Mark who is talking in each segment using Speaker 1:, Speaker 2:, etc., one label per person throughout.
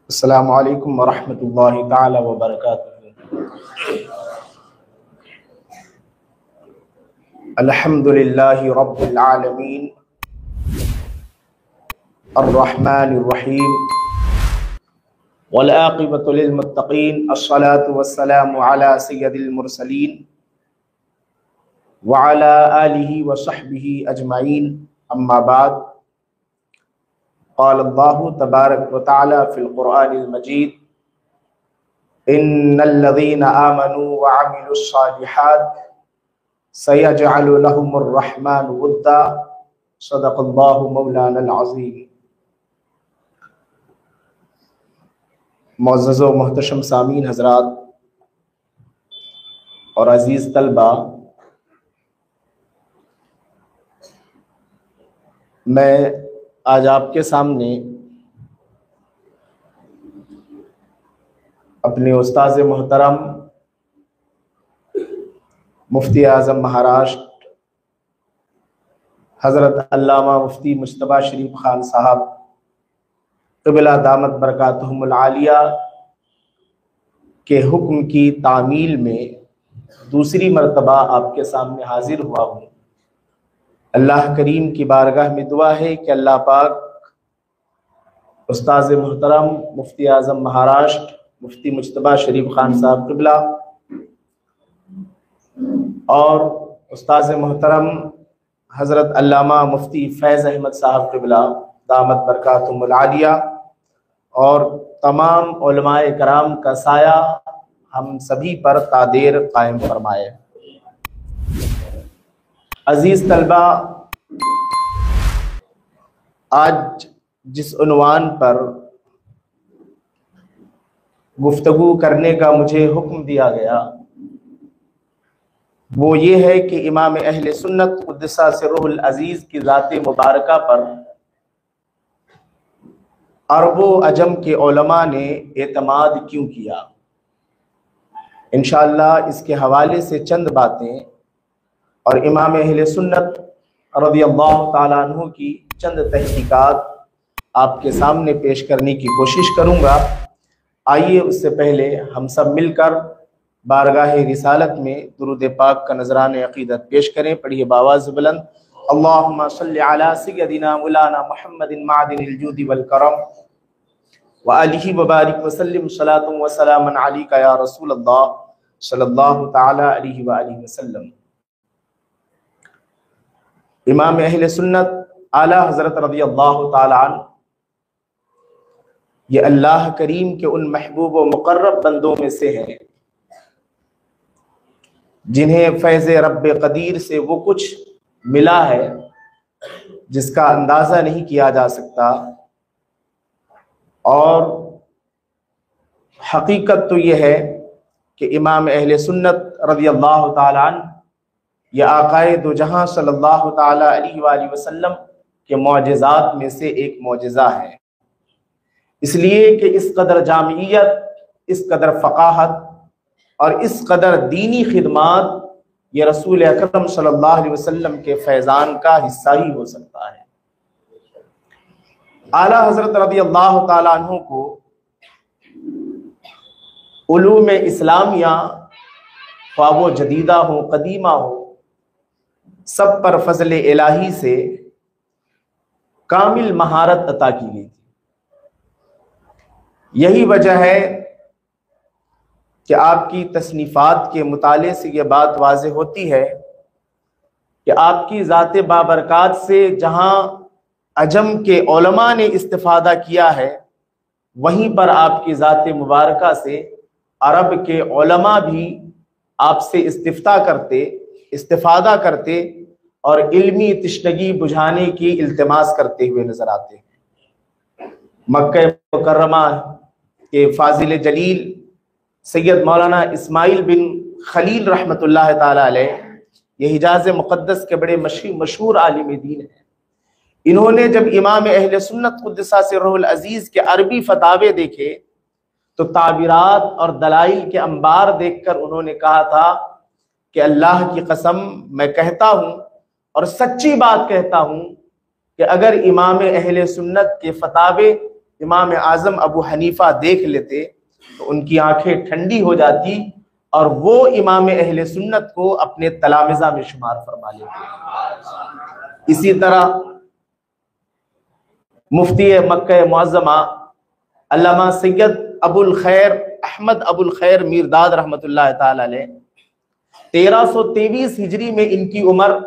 Speaker 1: السلام علیکم ورحمۃ اللہ تعالی وبرکاتہ۔ الحمد للہ رب العالمین الرحمن الرحیم والعاقبۃ للمتقین، الصلاة والسلام علی سید المرسلین وعلی آلہ وصحبہ اجمعین، اما بعد۔ قال اللہ تبارک و تعالی فی القرآن المجید: ان الذین آمنوا وعملوا الصالحات سیجعل لهم الرحمن ودا، صدق اللہ مولانا العظیم۔ معزز و محتشم سامعین حضرات اور عزیز طلبہ، میں آج آپ کے سامنے اپنے استاذ محترم مفتی اعظم مہاراشٹر حضرت علامہ مفتی مجتبیٰ شریف خان صاحب قبلہ دامت برکاتہم العالیہ کے حکم کی تعمیل میں دوسری مرتبہ آپ کے سامنے حاضر ہوا ہوں۔ اللہ کریم کی بارگاہ میں دعا ہے کہ اللہ پاک استاذ محترم مفتی اعظم مہاراشٹر مفتی مجتبیٰ شریف خان صاحب قبلہ اور استاذ محترم حضرت علامہ مفتی فیض احمد صاحب قبلہ دامت برکاتہم العالیہ اور تمام علماء کرام کا سایہ ہم سبھی پر قادر قائم فرمائے۔ عزیز طلبہ، آج جس عنوان پر گفتگو کرنے کا مجھے حکم دیا گیا وہ یہ ہے کہ امام اہل سنت قدس سرہ العزیز کی ذات مبارکہ پر عرب و عجم کے علماء نے اعتماد کیوں کیا۔ انشاءاللہ اس کے حوالے سے چند باتیں اور امام اہل سنت رضی اللہ تعالیٰ عنہ کی چند تحقیقات آپ کے سامنے پیش کرنے کی کوشش کروں گا۔ آئیے اس سے پہلے ہم سب مل کر بارگاہ رسالت میں درود پاک کا نذران عقیدت پیش کریں۔ پڑھیے باواز بلند: اللہم صلی علی سیدنا مولانا محمد معدن الجود والکرم وآلہ وبارک وسلم صلاۃ وسلام علیک یا رسول اللہ صلی اللہ تعالی علیہ وآلہ وسلم۔ امام اہل سنت اعلیٰ حضرت رضی اللہ تعالی عنہ یہ اللہ کریم کے ان محبوب و مقرب بندوں میں سے ہیں جنہیں فیض رب قدیر سے وہ کچھ ملا ہے جس کا اندازہ نہیں کیا جا سکتا، اور حقیقت تو یہ ہے کہ امام اہل سنت رضی اللہ تعالی عنہ یہ آقائے دو جہاں صلی اللہ تعالی علیہ وآلہ وسلم کے معجزات میں سے ایک معجزہ ہے، اس لیے کہ اس قدر جامعیت، اس قدر فقاہت اور اس قدر دینی خدمات یہ رسول اکرم صلی اللہ علیہ وسلم کے فیضان کا حصہ ہی ہو سکتا ہے۔ اعلیٰ حضرت رضی اللہ تعالیٰ عنہ کو علوم اسلامیہ خواہ وہ جدیدہ ہو قدیمہ ہو سب پر فضل الہی سے کامل مہارت عطا کی گئی تھی۔ یہی وجہ ہے کہ آپ کی تصنیفات کے مطالعے سے یہ بات واضح ہوتی ہے کہ آپ کی ذات بابرکات سے جہاں عجم کے علماء نے استفادہ کیا ہے، وہیں پر آپ کی ذات مبارکہ سے عرب کے علماء بھی آپ سے استفادہ کرتے اور علمی تشنگی بجھانے کی التماس کرتے ہوئے نظر آتے ہیں۔ مکہ مکرمہ کے فاضل جلیل سید مولانا اسماعیل بن خلیل رحمۃ اللہ تعالی علیہ یہ حجاز مقدس کے بڑے مشہور عالم دین ہیں۔ انہوں نے جب امام اہل سنت قدس سرہ العزیز کے عربی فتاوے دیکھے تو تعبیرات اور دلائل کے انبار دیکھ کر انہوں نے کہا تھا کہ اللہ کی قسم میں کہتا ہوں اور سچی بات کہتا ہوں کہ اگر امام اہل سنت کے فتاوے امام اعظم ابو حنیفہ دیکھ لیتے تو ان کی آنکھیں ٹھنڈی ہو جاتی اور وہ امام اہل سنت کو اپنے تلامذہ میں شمار فرما لیتے۔ اسی طرح مفتی مکہ معظمہ علامہ سید ابو الخیر احمد ابو الخیر میرداد رحمۃ اللہ تعالی علیہ 1323 ہجری میں ان کی عمر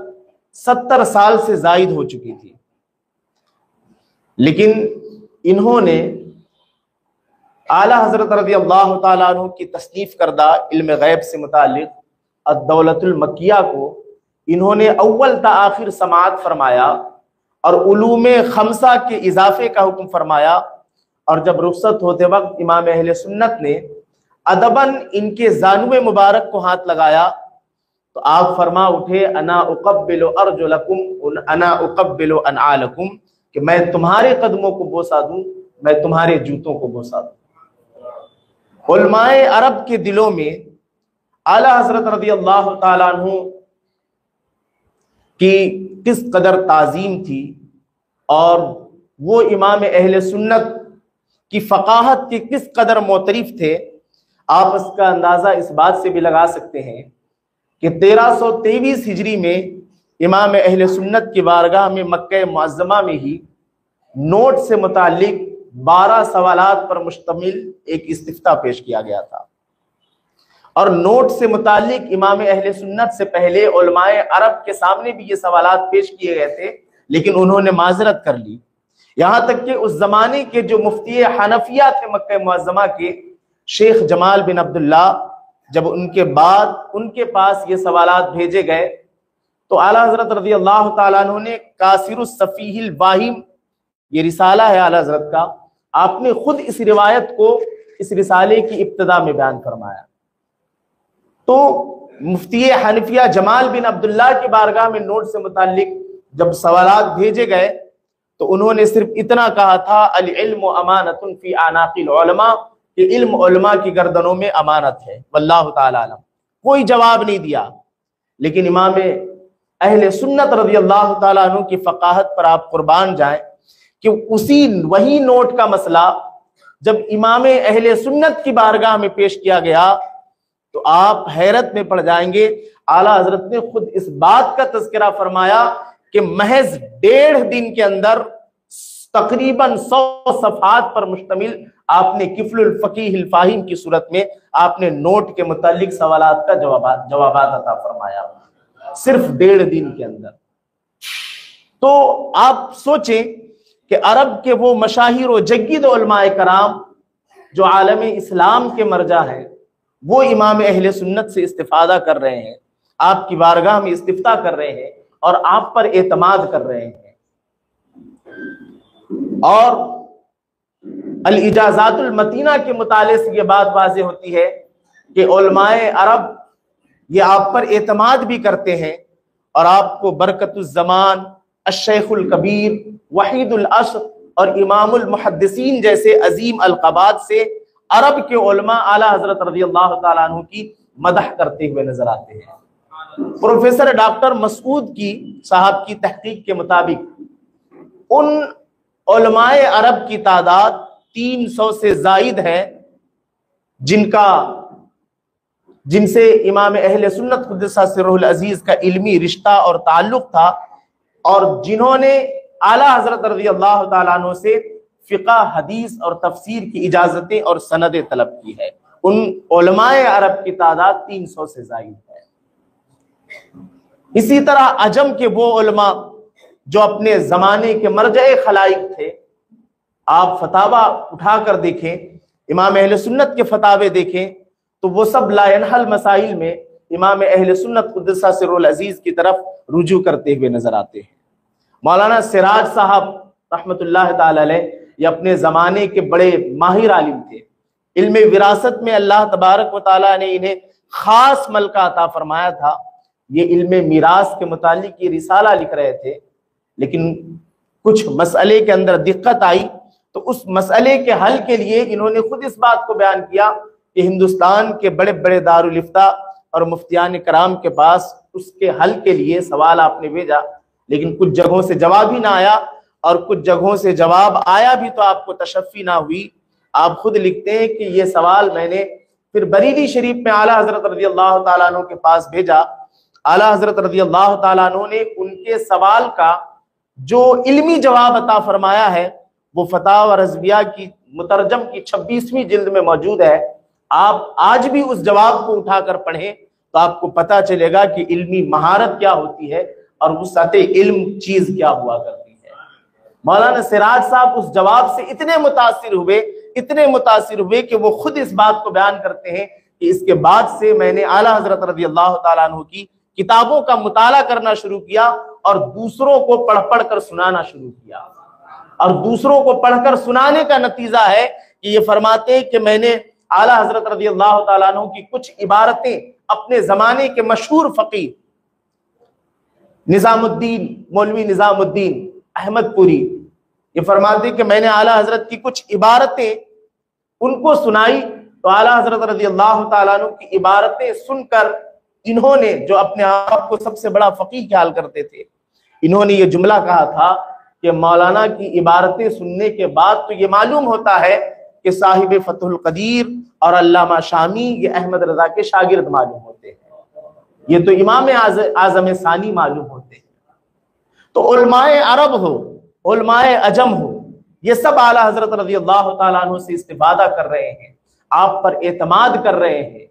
Speaker 1: 70 سال سے زائد ہو چکی تھی، لیکن انہوں نے اعلیٰ حضرت رضی اللہ تعالیٰ عنہ کی تصنیف کردہ علم غیب سے متعلق الدولۃ المکیہ کو انہوں نے اول تا آخر سماعت فرمایا اور علوم خمسہ کے اضافے کا حکم فرمایا، اور جب رخصت ہوتے وقت امام اہل سنت نے ادباً ان کے زانو مبارک کو ہاتھ لگایا تو آپ فرما اٹھے انا اقبل ارجلکم انا اقبل انعالکم، کہ میں تمہارے قدموں کو بوسہ دوں، میں تمہارے جوتوں کو بوسہ دوں۔ علماء عرب کے دلوں میں اعلیٰ حضرت رضی اللہ تعالیٰ عنہ کی کس قدر تعظیم تھی اور وہ امام اہل سنت کی فقاہت کے کس قدر معترف تھے، آپ اس کا اندازہ اس بات سے بھی لگا سکتے ہیں کہ 1323 ہجری میں امام اہل سنت کی بارگاہ میں مکہ معظمہ میں ہی نوٹ سے متعلق 12 سوالات پر مشتمل ایک استفتاء پیش کیا گیا تھا، اور نوٹ سے متعلق امام اہل سنت سے پہلے علماء عرب کے سامنے بھی یہ سوالات پیش کیے گئے تھے، لیکن انہوں نے معذرت کر لی، یہاں تک کہ اس زمانے کے جو مفتی حنفیہ تھے مکہ معظمہ کے شیخ جمال بن عبداللہ، جب ان کے بعد ان کے پاس یہ سوالات بھیجے گئے تو اعلیٰ حضرت رضی اللہ تعالیٰ عنہ نے کاسر السفیہ الواہم، یہ رسالہ ہے اعلیٰ حضرت کا، آپ نے خود اس روایت کو اس رسالے کی ابتدا میں بیان فرمایا۔ تو مفتی حنفیہ جمال بن عبداللہ کی بارگاہ میں نوٹ سے متعلق جب سوالات بھیجے گئے تو انہوں نے صرف اتنا کہا تھا العلم امانۃ فی اعناق العلماء، کہ علم علماء کی گردنوں میں امانت ہے، واللہ تعالی علم، کوئی جواب نہیں دیا۔ لیکن امام اہل سنت رضی اللہ تعالیٰ عنہ کی فقاہت پر آپ قربان جائیں کہ وہی نوٹ کا مسئلہ جب امام اہل سنت کی بارگاہ میں پیش کیا گیا تو آپ حیرت میں پڑ جائیں گے، اعلیٰ حضرت نے خود اس بات کا تذکرہ فرمایا کہ محض 1.5 دن کے اندر تقریباً 100 صفحات پر مشتمل آپ نے کفل الفقیہ الفاہم کی صورت میں آپ نے نوٹ کے متعلق سوالات کا جوابات عطا فرمایا، صرف 1.5 دن کے اندر۔ تو آپ سوچیں کہ عرب کے وہ مشاہیر و جگید علماء کرام جو عالم اسلام کے مرجع ہیں، وہ امام اہل سنت سے استفادہ کر رہے ہیں، آپ کی بارگاہ میں استفتاء کر رہے ہیں اور آپ پر اعتماد کر رہے ہیں۔ اور الاجازات المتینہ کے مطالعے سے یہ بات واضح ہوتی ہے کہ علماء عرب یہ آپ پر اعتماد بھی کرتے ہیں اور آپ کو برکت الزمان، الشیخ الکبیر، وحید العصر اور امام المحدثین جیسے عظیم القابات سے عرب کے علماء اعلیٰ حضرت رضی اللہ تعالیٰ عنہ کی مدح کرتے ہوئے نظر آتے ہیں۔ پروفیسر ڈاکٹر مسعود کی صاحب کی تحقیق کے مطابق ان علماء عرب کی تعداد 300 سے زائد ہے جن سے امام اہل سنت قدس سرہ العزیز کا علمی رشتہ اور تعلق تھا، اور جنہوں نے اعلیٰ حضرت رضی اللہ تعالیٰ عنہ سے فقہ، حدیث اور تفسیر کی اجازتیں اور سندیں طلب کی ہے۔ ان علماء عرب کی تعداد 300 سے زائد ہے۔ اسی طرح عجم کے وہ علماء جو اپنے زمانے کے مرجع خلائق تھے، آپ فتاوی اٹھا کر دیکھیں، امام اہل سنت کے فتاوے دیکھیں تو وہ سب لا ینحل مسائل میں امام اہل سنت قدس سرہ العزیز کی طرف رجوع کرتے ہوئے نظر آتے ہیں۔ مولانا سراج صاحب رحمت اللہ تعالی علیہ یہ اپنے زمانے کے بڑے ماہر عالم تھے، علم وراثت میں اللہ تبارک و تعالیٰ نے انہیں خاص ملکہ عطا فرمایا تھا۔ یہ علم میراث کے متعلق یہ رسالہ لکھ رہے تھے، لیکن کچھ مسئلے کے اندر دقت آئی تو اس مسئلے کے حل کے لیے انہوں نے خود اس بات کو بیان کیا کہ ہندوستان کے بڑے بڑے دارالافتاء اور مفتیان کرام کے پاس اس کے حل کے لیے سوال آپ نے بھیجا، لیکن کچھ جگہوں سے جواب ہی نہ آیا، اور کچھ جگہوں سے جواب آیا بھی تو آپ کو تشفی نہ ہوئی۔ آپ خود لکھتے ہیں کہ یہ سوال میں نے پھر بریلی شریف میں اعلیٰ حضرت رضی اللہ تعالیٰ عنہ کے پاس بھیجا۔ اعلیٰ حضرت رضی اللہ تعالیٰ عنہ نے ان کے سوال کا جو علمی جواب عطا فرمایا ہے وہ فتاوی رضویہ کی مترجم کی 26ویں جلد میں موجود ہے۔ آپ آج بھی اس جواب کو اٹھا کر پڑھیں تو آپ کو پتہ چلے گا کہ علمی مہارت کیا ہوتی ہے اور وسعت علم چیز کیا ہوا کرتی ہے۔ مولانا سراج صاحب اس جواب سے اتنے متاثر ہوئے کہ وہ خود اس بات کو بیان کرتے ہیں کہ اس کے بعد سے میں نے اعلیٰ حضرت رضی اللہ تعالیٰ عنہ کی کتابوں کا مطالعہ کرنا شروع کیا اور دوسروں کو پڑھ کر سنانا شروع کیا، اور دوسروں کو پڑھ کر سنانے کا نتیجہ ہے کہ یہ فرماتے ہیں کہ میں نے اعلیٰ حضرت رضی اللہ تعالیٰ عنہ کی کچھ عبارتیں اپنے زمانے کے مشہور فقیہ نظام الدین، مولوی نظام الدین احمد پوری، یہ فرماتے ہیں کہ میں نے اعلیٰ حضرت کی کچھ عبارتیں ان کو سنائی تو اعلیٰ حضرت رضی اللہ تعالیٰ عنہ کی عبارتیں سن کر انہوں نے، جو اپنے آپ کو سب سے بڑا فقیہ خیال کرتے تھے، انہوں نے یہ جملہ کہا تھا کہ مولانا کی عبارتیں سننے کے بعد تو یہ معلوم ہوتا ہے کہ صاحب فتح القدیر اور علامہ شامی یہ احمد رضا کے شاگرد معلوم ہوتے ہیں، یہ تو امام اعظم ثانی معلوم ہوتے ہیں۔ تو علماء عرب ہو، علماء عجم ہو، یہ سب اعلیٰ حضرت رضی اللہ تعالیٰ عنہ سے استفادہ کر رہے ہیں، آپ پر اعتماد کر رہے ہیں،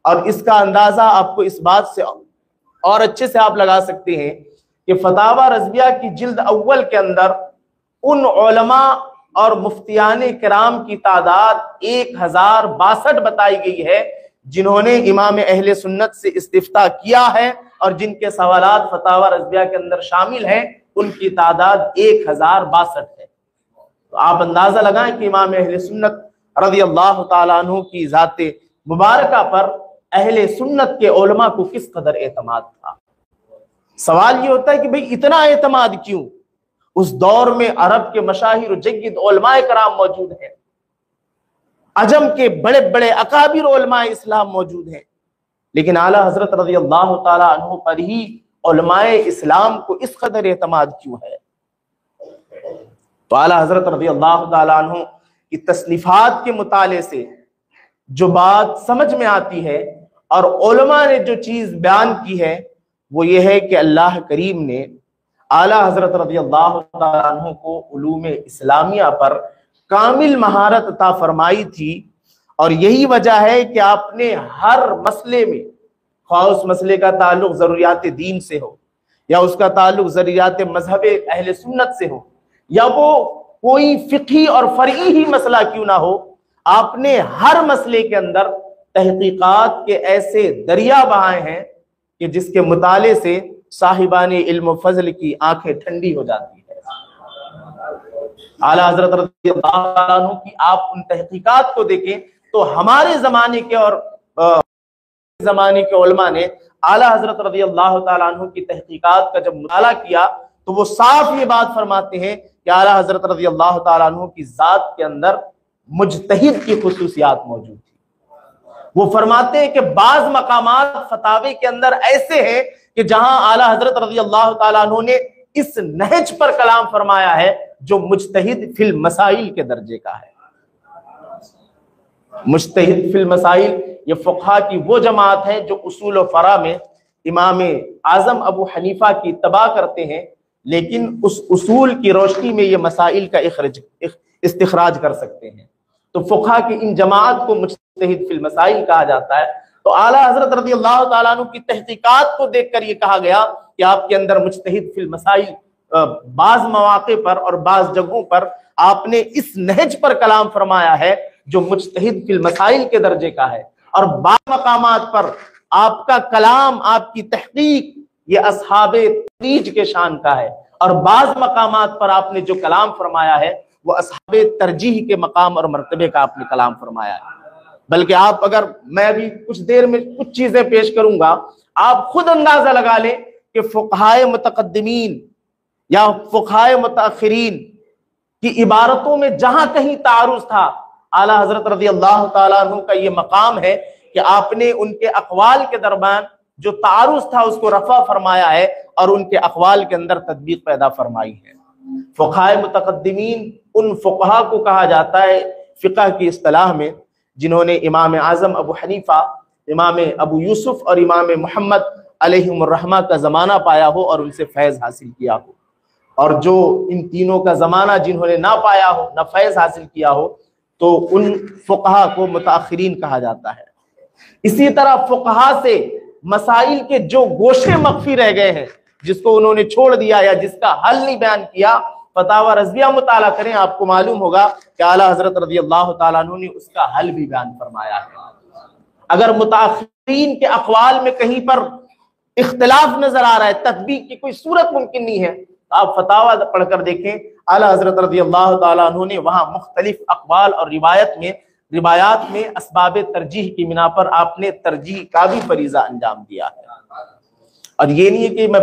Speaker 1: اور اس کا اندازہ آپ کو اس بات سے اور اچھے سے آپ لگا سکتے ہیں کہ فتاوی رضویہ کی جلد اول کے اندر ان علماء اور مفتیان کرام کی تعداد 1062 بتائی گئی ہے جنہوں نے امام اہل سنت سے استفتاء کیا ہے، اور جن کے سوالات فتاوی رضویہ کے اندر شامل ہیں ان کی تعداد 1062 ہے۔ تو آپ اندازہ لگائیں کہ امام اہل سنت رضی اللہ تعالیٰ عنہ کی ذات مبارکہ پر اہل سنت کے علماء کو کس قدر اعتماد تھا۔ سوال یہ ہوتا ہے کہ بھئی اتنا اعتماد کیوں؟ اس دور میں عرب کے مشاہیر و جید علماء کرام موجود ہیں، عجم کے بڑے بڑے اکابر علماء اسلام موجود ہیں، لیکن اعلیٰ حضرت رضی اللہ تعالیٰ عنہ پر ہی علماء اسلام کو اس قدر اعتماد کیوں ہے؟ تو اعلیٰ حضرت رضی اللہ تعالیٰ عنہ کی تصنیفات کے مطالعے سے جو بات سمجھ میں آتی ہے اور علماء نے جو چیز بیان کی ہے وہ یہ ہے کہ اللہ کریم نے اعلیٰ حضرت رضی اللہ تعالیٰ عنہ کو علوم اسلامیہ پر کامل مہارت عطا فرمائی تھی، اور یہی وجہ ہے کہ آپ نے ہر مسئلے میں، خواہ اس مسئلے کا تعلق ضروریات دین سے ہو یا اس کا تعلق ضروریات مذہب اہل سنت سے ہو یا وہ کوئی فقہی اور فرعی ہی مسئلہ کیوں نہ ہو، آپ نے ہر مسئلے کے اندر تحقیقات کے ایسے دریا بہائے ہیں کہ جس کے مطالعے سے صاحبان علم و فضل کی آنکھیں ٹھنڈی ہو جاتی ہے۔ اعلیٰ حضرت رضی اللہ عنہ کی آپ ان تحقیقات کو دیکھیں تو ہمارے زمانے کے اور زمانے کے علماء نے اعلیٰ حضرت رضی اللہ تعالیٰ عنہ کی تحقیقات کا جب مطالعہ کیا تو وہ صاف یہ بات فرماتے ہیں کہ اعلیٰ حضرت رضی اللہ تعالیٰ عنہ کی ذات کے اندر مجتہد کی خصوصیات موجود تھی۔ وہ فرماتے ہیں کہ بعض مقامات فتاوی کے اندر ایسے ہیں کہ جہاں اعلیٰ حضرت رضی اللہ تعالیٰ عنہ نے اس نہج پر کلام فرمایا ہے جو مجتہد فی المسائل کے درجے کا ہے۔ مجتہد فی المسائل یہ فقہا کی وہ جماعت ہے جو اصول و فرع میں امام اعظم ابو حنیفہ کی اتباع کرتے ہیں، لیکن اس اصول کی روشنی میں یہ مسائل کا استخراج کر سکتے ہیں۔ تو فقہا کی ان جماعت کو مجتہد فی المسائل کہا جاتا ہے۔ تو اعلیٰ حضرت رضی اللہ تعالیٰ عنہ کی تحقیقات کو دیکھ کر یہ کہا گیا کہ آپ کے اندر مجتہد فی المسائل، بعض مواقع پر اور بعض جگہوں پر آپ نے اس نہج پر کلام فرمایا ہے جو مجتہد فی المسائل کے درجے کا ہے، اور بعض مقامات پر آپ کا کلام، آپ کی تحقیق یہ اصحاب تخریج کے شان کا ہے، اور بعض مقامات پر آپ نے جو کلام فرمایا ہے وہ اصحاب ترجیح کے مقام اور مرتبے کا آپ نے کلام فرمایا ہے۔ بلکہ آپ اگر میں ابھی کچھ دیر میں کچھ چیزیں پیش کروں گا، آپ خود اندازہ لگا لیں کہ فقہائے متقدمین یا فقہائے متاخرین کی عبارتوں میں جہاں کہیں تعارض تھا، اعلیٰ حضرت رضی اللہ تعالیٰ عنہ کا یہ مقام ہے کہ آپ نے ان کے اقوال کے درمیان جو تعارض تھا اس کو رفع فرمایا ہے اور ان کے اقوال کے اندر تطبیق پیدا فرمائی ہے۔ فقہائے متقدمین ان فقہا کو کہا جاتا ہے فقہ کی اصطلاح میں جنہوں نے امام اعظم ابو حنیفہ، امام ابو یوسف اور امام محمد علیہم الرحمہ کا زمانہ پایا ہو اور ان سے فیض حاصل کیا ہو، اور جو ان تینوں کا زمانہ جنہوں نے نہ پایا ہو، نہ فیض حاصل کیا ہو، تو ان فقہا کو متاخرین کہا جاتا ہے۔ اسی طرح فقہا سے مسائل کے جو گوشے مخفی رہ گئے ہیں، جس کو انہوں نے چھوڑ دیا یا جس کا حل نہیں بیان کیا، فتاوی رضویہ مطالعہ کریں، آپ کو معلوم ہوگا کہ اعلیٰ حضرت رضی اللہ تعالیٰ عنہ نے اس کا حل بھی بیان فرمایا ہے۔ اگر متاخرین کے اقوال میں کہیں پر اختلاف نظر آ رہا ہے، تطبیق کی کوئی صورت ممکن نہیں ہے، تو آپ فتاوی پڑھ کر دیکھیں، اعلیٰ حضرت رضی اللہ تعالیٰ عنہ نے وہاں مختلف اقوال اور روایات میں اسباب ترجیح کی بنا پر آپ نے ترجیح کا بھی فریضہ انجام دیا ہے۔ اور یہ نہیں ہے کہ میں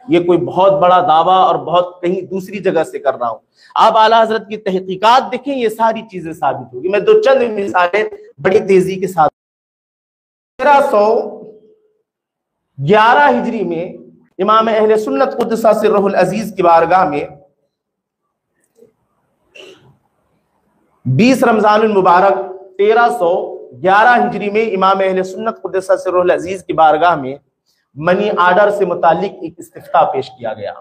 Speaker 1: یہ کوئی بہت بڑا دعویٰ اور بہت کہیں دوسری جگہ سے کر رہا ہوں، آپ اعلیٰ حضرت کی تحقیقات دیکھیں، یہ ساری چیزیں ثابت ہوگی۔ میں دو چند مثالیں بڑی تیزی کے ساتھ 1311 ہجری میں امام اہل سنت قدس سرہ العزیز کی بارگاہ میں 20 رمضان المبارک 1311 ہجری میں امام اہل سنت قدس سرہ العزیز کی بارگاہ میں منی آرڈر سے متعلق ایک استفتاء پیش کیا گیا۔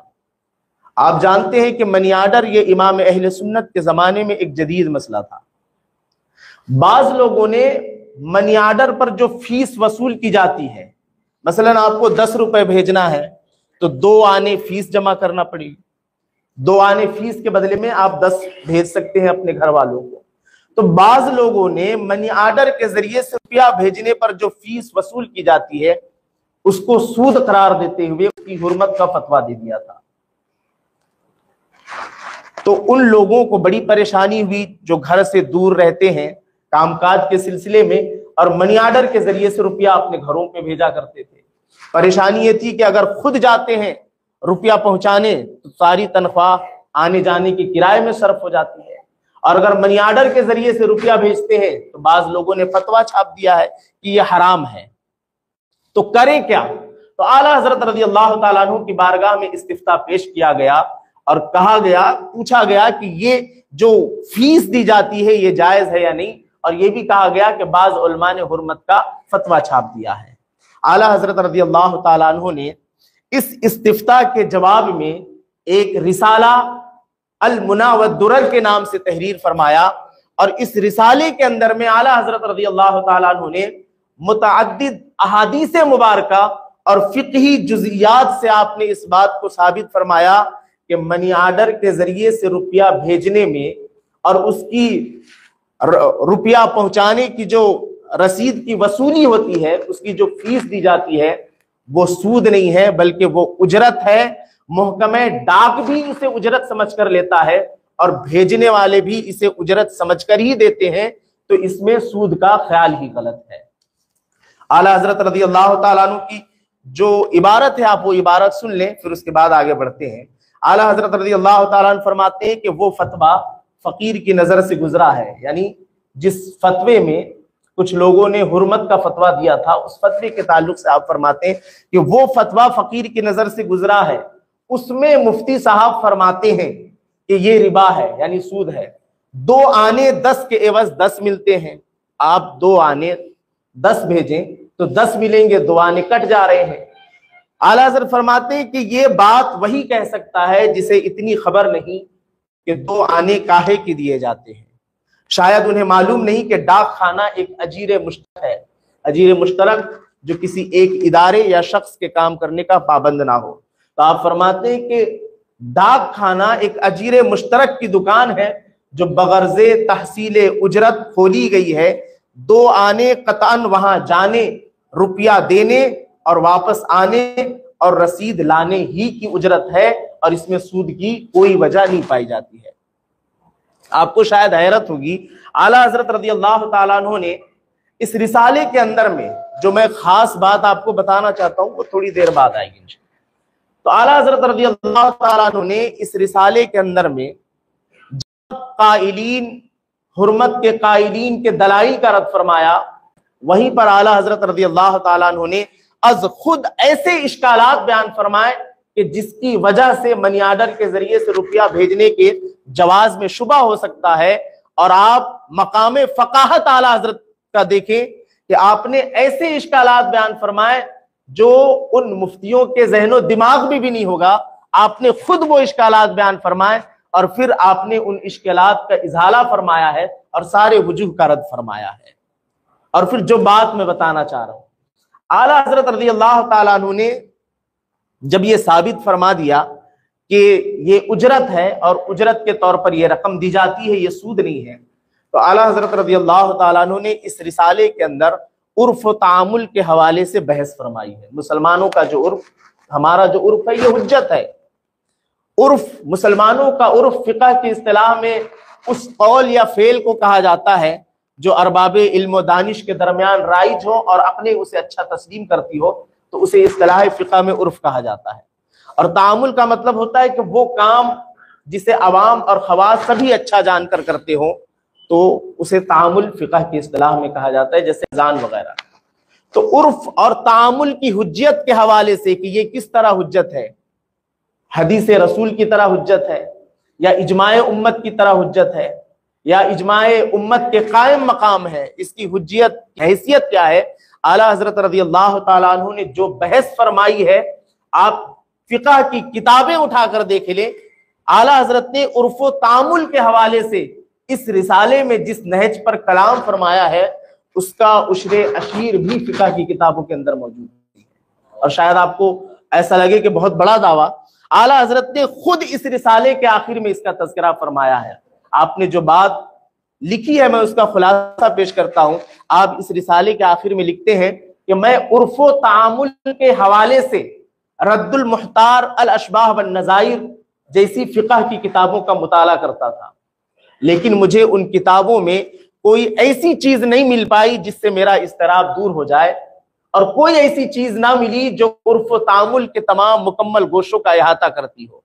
Speaker 1: آپ جانتے ہیں کہ منی آرڈر یہ امام اہل سنت کے زمانے میں ایک جدید مسئلہ تھا۔ بعض لوگوں نے منی آرڈر پر جو فیس وصول کی جاتی ہے، مثلا آپ کو 10 روپے بھیجنا ہے تو 2 آنے فیس جمع کرنا پڑے گی، 2 آنے فیس کے بدلے میں آپ 10 بھیج سکتے ہیں اپنے گھر والوں کو۔ تو بعض لوگوں نے منی آرڈر کے ذریعے سے روپیہ بھیجنے پر جو فیس وصول کی جاتی ہے اس کو سود قرار دیتے ہوئے اس کی حرمت کا فتویٰ دے دیا تھا۔ تو ان لوگوں کو بڑی پریشانی ہوئی جو گھر سے دور رہتے ہیں کام کاج کے سلسلے میں اور منی آرڈر کے ذریعے سے روپیہ اپنے گھروں پہ بھیجا کرتے تھے۔ پریشانی یہ تھی کہ اگر خود جاتے ہیں روپیہ پہنچانے تو ساری تنخواہ آنے جانے کے کرائے میں صرف ہو جاتی ہے، اور اگر منی آرڈر کے ذریعے سے روپیہ بھیجتے ہیں تو بعض لوگوں نے فتویٰ چھاپ دیا ہے کہ یہ حرام ہے۔ تو کریں کیا؟ تو اعلیٰ حضرت رضی اللہ تعالیٰ عنہ کی بارگاہ میں استفتاء پیش کیا گیا اور کہا گیا، پوچھا گیا کہ یہ جو فیس دی جاتی ہے یہ جائز ہے یا نہیں، اور یہ بھی کہا گیا کہ بعض علماء نے حرمت کا فتویٰ چھاپ دیا ہے۔ اعلیٰ حضرت رضی اللہ تعالیٰ عنہ نے اس استفتاء کے جواب میں ایک رسالہ المنی والدرر کے نام سے تحریر فرمایا، اور اس رسالے کے اندر میں اعلیٰ حضرت رضی اللہ تعالیٰ عنہ نے متعدد احادیث مبارکہ اور فقہی جزئیات سے آپ نے اس بات کو ثابت فرمایا کہ منی آرڈر کے ذریعے سے روپیہ بھیجنے میں اور اس کی روپیہ پہنچانے کی جو رسید کی وصولی ہوتی ہے، اس کی جو فیس دی جاتی ہے، وہ سود نہیں ہے بلکہ وہ اجرت ہے۔ محکمہ ڈاک بھی اسے اجرت سمجھ کر لیتا ہے اور بھیجنے والے بھی اسے اجرت سمجھ کر ہی دیتے ہیں، تو اس میں سود کا خیال ہی غلط ہے۔ اعلیٰ حضرت رضی اللہ تعالیٰ عنہ کی جو عبارت ہے آپ وہ عبارت سن لیں، پھر اس کے بعد آگے بڑھتے ہیں۔ اعلیٰ حضرت رضی اللہ تعالیٰ عنہ فرماتے ہیں کہ وہ فتویٰ فقیر کی نظر سے گزرا ہے، یعنی جس فتوے میں کچھ لوگوں نے حرمت کا فتویٰ دیا تھا، اس فتوے کے تعلق سے آپ فرماتے ہیں کہ وہ فتویٰ فقیر کی نظر سے گزرا ہے، اس میں مفتی صاحب فرماتے ہیں کہ یہ ربا ہے، یعنی سود ہے۔ 2 آنے 10 کے عوض 10 ملتے ہیں، آپ 2 آنے 10 بھیجیں تو 10 ملیں گے، 2 آنے کٹ جا رہے ہیں۔ اعلیٰ حضرت فرماتے ہیں کہ یہ بات وہی کہہ سکتا ہے جسے اتنی خبر نہیں کہ 2 آنے کاہے کی دیے جاتے ہیں۔ شاید انہیں معلوم نہیں کہ ڈاک خانہ ایک اجیر مشترک ہے، اجیر مشترک جو کسی ایک ادارے یا شخص کے کام کرنے کا پابند نہ ہو۔ تو آپ فرماتے ہیں کہ ڈاک خانہ ایک اجیر مشترک کی دکان ہے جو بغرض تحصیل اجرت کھولی گئی ہے۔ 2 آنے قطعاً وہاں جانے، روپیہ دینے اور واپس آنے اور رسید لانے ہی کی اجرت ہے، اور اس میں سود کی کوئی وجہ نہیں پائی جاتی ہے۔ آپ کو شاید حیرت ہوگی، اعلیٰ حضرت رضی اللہ تعالیٰ عنہ نے اس رسالے کے اندر میں جو میں خاص بات آپ کو بتانا چاہتا ہوں وہ تھوڑی دیر بعد آئے گی انشاءاللہ۔ تو اعلیٰ حضرت رضی اللہ تعالیٰ عنہ نے اس رسالے کے اندر میں قائلین، حرمت کے قائلین کے دلائل کا رد فرمایا، وہیں پر اعلیٰ حضرت رضی اللہ تعالیٰ عنہ نے از خود ایسے اشکالات بیان فرمائے کہ جس کی وجہ سے منی آرڈر کے ذریعے سے روپیہ بھیجنے کے جواز میں شبہ ہو سکتا ہے، اور آپ مقام فقاہت اعلیٰ حضرت کا دیکھیں کہ آپ نے ایسے اشکالات بیان فرمائے جو ان مفتیوں کے ذہن و دماغ میں بھی نہیں ہوگا، آپ نے خود وہ اشکالات بیان فرمائے اور پھر آپ نے ان اشکالات کا ازالہ فرمایا ہے اور سارے وجوہ کا رد فرمایا ہے۔ اور پھر جو بات میں بتانا چاہ رہا ہوں، اعلیٰ حضرت رضی اللہ تعالیٰ عنہ نے جب یہ ثابت فرما دیا کہ یہ اجرت ہے اور اجرت کے طور پر یہ رقم دی جاتی ہے، یہ سود نہیں ہے، تو اعلیٰ حضرت رضی اللہ تعالیٰ عنہ نے اس رسالے کے اندر عرف و تعامل کے حوالے سے بحث فرمائی ہے۔ مسلمانوں کا جو عرف، ہمارا جو عرف ہے، یہ حجت ہے۔ عرف، مسلمانوں کا عرف فقہ کی اصطلاح میں اس قول یا فعل کو کہا جاتا ہے جو ارباب علم و دانش کے درمیان رائج ہو اور عقلیں اسے اچھا تسلیم کرتی ہو، تو اسے اصطلاح فقہ میں عرف کہا جاتا ہے۔ اور تعامل کا مطلب ہوتا ہے کہ وہ کام جسے عوام اور خواص سبھی اچھا جان کر کرتے ہوں تو اسے تعامل فقہ کی اصطلاح میں کہا جاتا ہے، جیسے اذان وغیرہ۔ تو عرف اور تعامل کی حجت کے حوالے سے کہ یہ کس طرح حجت ہے، حدیث رسول کی طرح حجت ہے یا اجماع امت کی طرح حجت ہے یا اجماع امت کے قائم مقام ہے، اس کی حجیت حیثیت کیا ہے، اعلیٰ حضرت رضی اللہ تعالیٰ عنہ نے جو بحث فرمائی ہے، آپ فقہ کی کتابیں اٹھا کر دیکھ لیں، اعلیٰ حضرت نے عرف و تعامل کے حوالے سے اس رسالے میں جس نہج پر کلام فرمایا ہے اس کا عشر اشیر بھی فقہ کی کتابوں کے اندر موجود ہے۔ اور شاید آپ کو ایسا لگے کہ بہت بڑا دعویٰ، اعلیٰ حضرت نے خود اس رسالے کے آخر میں اس کا تذکرہ فرمایا ہے۔ آپ نے جو بات لکھی ہے میں اس کا خلاصہ پیش کرتا ہوں۔ آپ اس رسالے کے آخر میں لکھتے ہیں کہ میں عرف و تعامل کے حوالے سے رد المحتار، الاشباہ والنظائر جیسی فقہ کی کتابوں کا مطالعہ کرتا تھا، لیکن مجھے ان کتابوں میں کوئی ایسی چیز نہیں مل پائی جس سے میرا اضطراب دور ہو جائے، اور کوئی ایسی چیز نہ ملی جو عرف و تعامل کے تمام مکمل گوشوں کا احاطہ کرتی ہو۔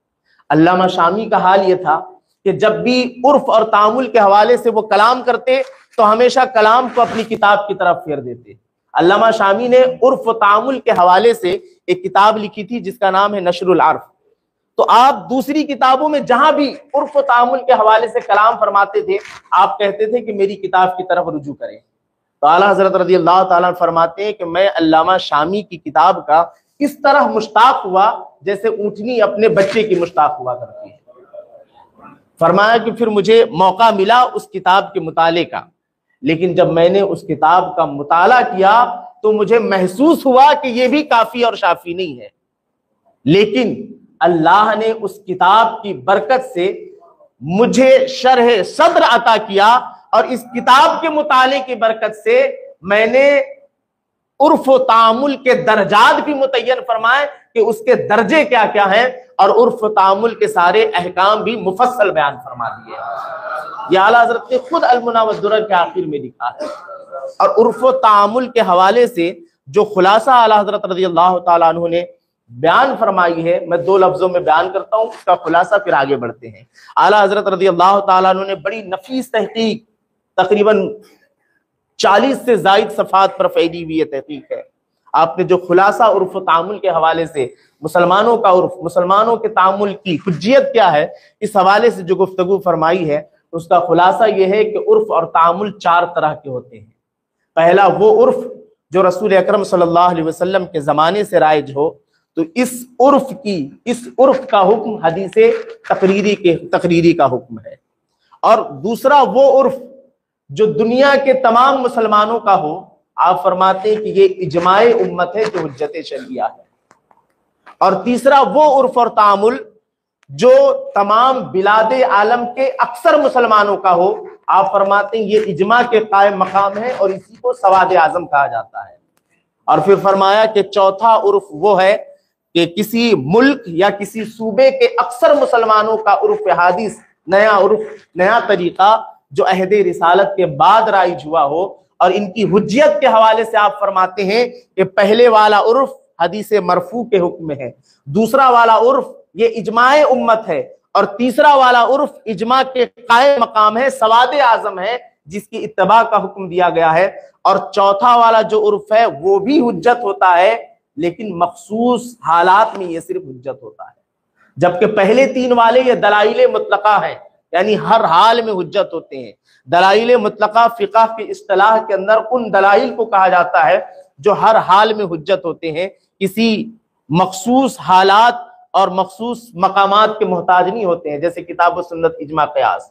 Speaker 1: علامہ شامی کا حال یہ تھا کہ جب بھی عرف اور تعامل کے حوالے سے وہ کلام کرتے تو ہمیشہ کلام کو اپنی کتاب کی طرف پھیر دیتے۔ علامہ شامی نے عرف و تعامل کے حوالے سے ایک کتاب لکھی تھی جس کا نام ہے نشر العرف۔ تو آپ دوسری کتابوں میں جہاں بھی عرف و تعامل کے حوالے سے کلام فرماتے تھے، آپ کہتے تھے کہ میری کتاب کی طرف رجوع کریں۔ تو اعلیٰ حضرت رضی اللہ تعالیٰ فرماتے ہیں کہ میں علامہ شامی کی کتاب کا اس طرح مشتاق ہوا جیسے اونٹنی اپنے بچے کی مشتاق ہوا کرتی ہے۔ فرمایا کہ پھر مجھے موقع ملا اس کتاب کے مطالعے کا، لیکن جب میں نے اس کتاب کا مطالعہ کیا تو مجھے محسوس ہوا کہ یہ بھی کافی اور شافی نہیں ہے، لیکن اللہ نے اس کتاب کی برکت سے مجھے شرح صدر عطا کیا، اور اس کتاب کے مطالعے کی برکت سے میں نے عرف و تعامل کے درجات بھی متعین فرمائے کہ اس کے درجے کیا کیا ہیں، اور عرف و تعامل کے سارے احکام بھی مفصل بیان فرما دیے۔ یہ اعلیٰ حضرت نے خود المنہ والدرر کے آخر میں لکھا ہے۔ اور عرف و تعامل کے حوالے سے جو خلاصہ اعلیٰ حضرت رضی اللہ تعالیٰ عنہ نے بیان فرمائی ہے، میں 2 لفظوں میں بیان کرتا ہوں، اس کا خلاصہ پھر آگے بڑھتے ہیں۔ اعلیٰ حضرت رضی اللہ تعالیٰ عنہ نے بڑی نفیس تحقیق، تقریباً 40 سے زائد صفحات پر پھیلی ہوئی یہ تحقیق ہے۔ آپ نے جو خلاصہ عرف و تعامل کے حوالے سے مسلمانوں کا عرف، مسلمانوں کے تعامل کی حجیت کیا ہے، اس حوالے سے جو گفتگو فرمائی ہے، اس کا خلاصہ یہ ہے کہ عرف اور تعامل 4 طرح کے ہوتے ہیں۔ پہلا وہ عرف جو رسول اکرم صلی اللہ علیہ وسلم کے زمانے سے رائج ہو، تو اس عرف کا حکم حدیث تقریری کا حکم ہے۔ اور دوسرا وہ عرف جو دنیا کے تمام مسلمانوں کا ہو، آپ فرماتے ہیں کہ یہ اجماع امت ہے جو حجت شرعیہ ہے۔ اور تیسرا وہ عرف اور تعامل جو تمام بلاد عالم کے اکثر مسلمانوں کا ہو، آپ فرماتے ہیں یہ اجماع کے قائم مقام ہے اور اسی کو سواد اعظم کہا جاتا ہے۔ اور پھر فرمایا کہ چوتھا عرف وہ ہے کہ کسی ملک یا کسی صوبے کے اکثر مسلمانوں کا عرف حادث، نیا طریقہ جو عہد رسالت کے بعد رائج ہوا ہو، اور ان کی حجیت کے حوالے سے آپ فرماتے ہیں کہ پہلے والا عرف حدیث مرفوع کے حکم میں ہے، دوسرا والا عرف یہ اجماع امت ہے، اور تیسرا والا عرف اجماع کے قائم مقام ہے، سواد اعظم ہے جس کی اتباع کا حکم دیا گیا ہے، اور چوتھا والا جو عرف ہے وہ بھی حجت ہوتا ہے لیکن مخصوص حالات میں یہ صرف حجت ہوتا ہے، جبکہ پہلے 3 والے یہ دلائل مطلقہ ہیں، یعنی ہر حال میں حجت ہوتے ہیں۔ دلائل مطلقہ فقہ کی اصطلاح کے اندر ان دلائل کو کہا جاتا ہے جو ہر حال میں حجت ہوتے ہیں، کسی مخصوص حالات اور مخصوص مقامات کے محتاج نہیں ہوتے ہیں، جیسے کتاب و سنت، اجماع، قیاس۔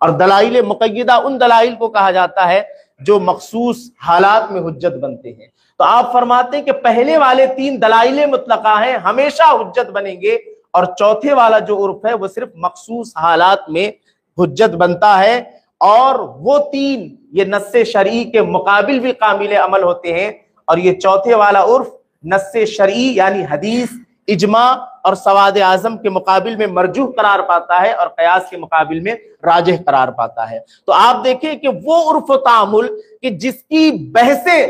Speaker 1: اور دلائل مقیدہ ان دلائل کو کہا جاتا ہے جو مخصوص حالات میں حجت بنتے ہیں۔ تو آپ فرماتے ہیں کہ پہلے والے 3 دلائل مطلقہ ہیں، ہمیشہ حجت بنیں گے، اور چوتھے والا جو عرف ہے وہ صرف مخصوص حالات میں حجت بنتا ہے، اور وہ 3 یہ نص شرعی کے مقابل بھی قابل عمل ہوتے ہیں، اور یہ چوتھے والا عرف نص شرعی یعنی حدیث، اجماع اور سواد اعظم کے مقابل میں مرجوح قرار پاتا ہے، اور قیاس کے مقابل میں راجح قرار پاتا ہے۔ تو آپ دیکھیں کہ وہ عرف و تعامل کہ جس کی بحثیں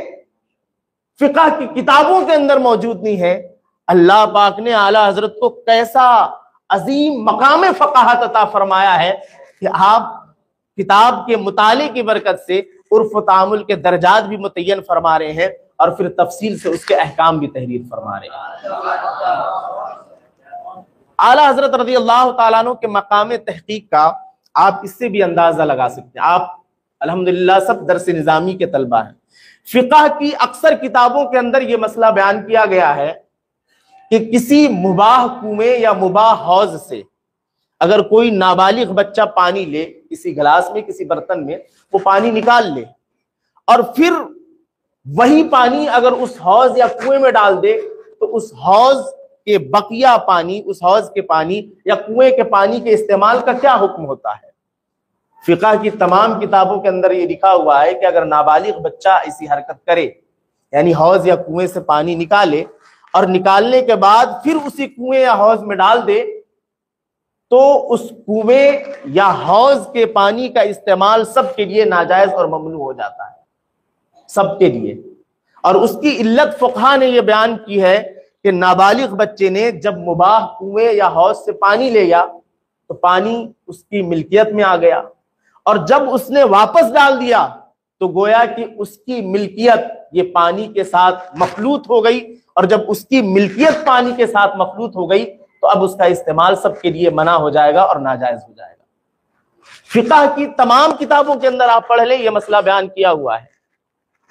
Speaker 1: فقہ کی کتابوں کے اندر موجود نہیں ہے، اللہ پاک نے اعلیٰ حضرت کو کیسا عظیم مقام فقاہت عطا فرمایا ہے کہ آپ کتاب کے مطالعے کی برکت سے عرف و تعامل کے درجات بھی متعین فرما رہے ہیں، اور پھر تفصیل سے اس کے احکام بھی تحریر فرما رہے ہیں۔ اعلیٰ حضرت رضی اللہ تعالیٰ عنہ کے مقام تحقیق کا آپ اس سے بھی اندازہ لگا سکتے ہیں۔ آپ الحمدللہ سب درس نظامی کے طلبہ ہیں۔ فقہ کی اکثر کتابوں کے اندر یہ مسئلہ بیان کیا گیا ہے کہ کسی مباح کنویں یا مباح حوض سے اگر کوئی نابالغ بچہ پانی لے، کسی گلاس میں، کسی برتن میں، وہ پانی نکال لے، اور پھر وہی پانی اگر اس حوض یا کنویں میں ڈال دے، تو اس حوض کے بقیہ پانی، اس حوض کے پانی یا کنویں کے پانی کے استعمال کا کیا حکم ہوتا ہے؟ فقہ کی تمام کتابوں کے اندر یہ لکھا ہوا ہے کہ اگر نابالغ بچہ ایسی حرکت کرے، یعنی حوض یا کنویں سے پانی نکالے اور نکالنے کے بعد پھر اسی کنویں یا حوض میں ڈال دے، تو اس کنویں یا حوض کے پانی کا استعمال سب کے لیے ناجائز اور ممنوع ہو جاتا ہے، سب کے لیے۔ اور اس کی علت فقہا نے یہ بیان کی ہے کہ نابالغ بچے نے جب مباح کنویں یا حوض سے پانی لیا تو پانی اس کی ملکیت میں آ گیا، اور جب اس نے واپس ڈال دیا تو گویا کہ اس کی ملکیت یہ پانی کے ساتھ مخلوط ہو گئی، اور جب اس کی ملکیت پانی کے ساتھ مخلوط ہو گئی تو اب اس کا استعمال سب کے لیے منع ہو جائے گا اور ناجائز ہو جائے گا۔ فقہ کی تمام کتابوں کے اندر آپ پڑھ لیں، یہ مسئلہ بیان کیا ہوا ہے۔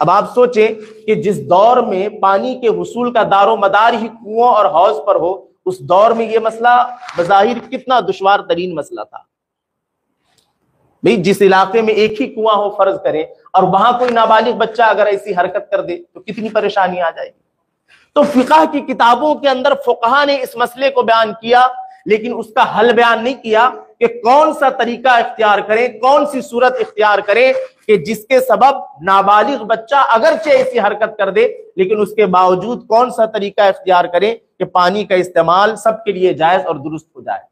Speaker 1: اب آپ سوچیں کہ جس دور میں پانی کے حصول کا دار و مدار ہی کنووں اور حوض پر ہو، اس دور میں یہ مسئلہ بظاہر کتنا دشوار ترین مسئلہ تھا۔ بھئی جس علاقے میں ایک ہی کنواں ہو فرض کریں، اور وہاں کوئی نابالغ بچہ اگر ایسی حرکت کر دے تو کتنی پریشانی آ جائے گی۔ تو فقہ کی کتابوں کے اندر فقہا نے اس مسئلے کو بیان کیا، لیکن اس کا حل بیان نہیں کیا کہ کون سا طریقہ اختیار کریں، کون سی صورت اختیار کریں کہ جس کے سبب نابالغ بچہ اگرچہ ایسی حرکت کر دے لیکن اس کے باوجود کون سا طریقہ اختیار کریں کہ پانی کا استعمال سب کے لیے جائز اور درست ہو جائے۔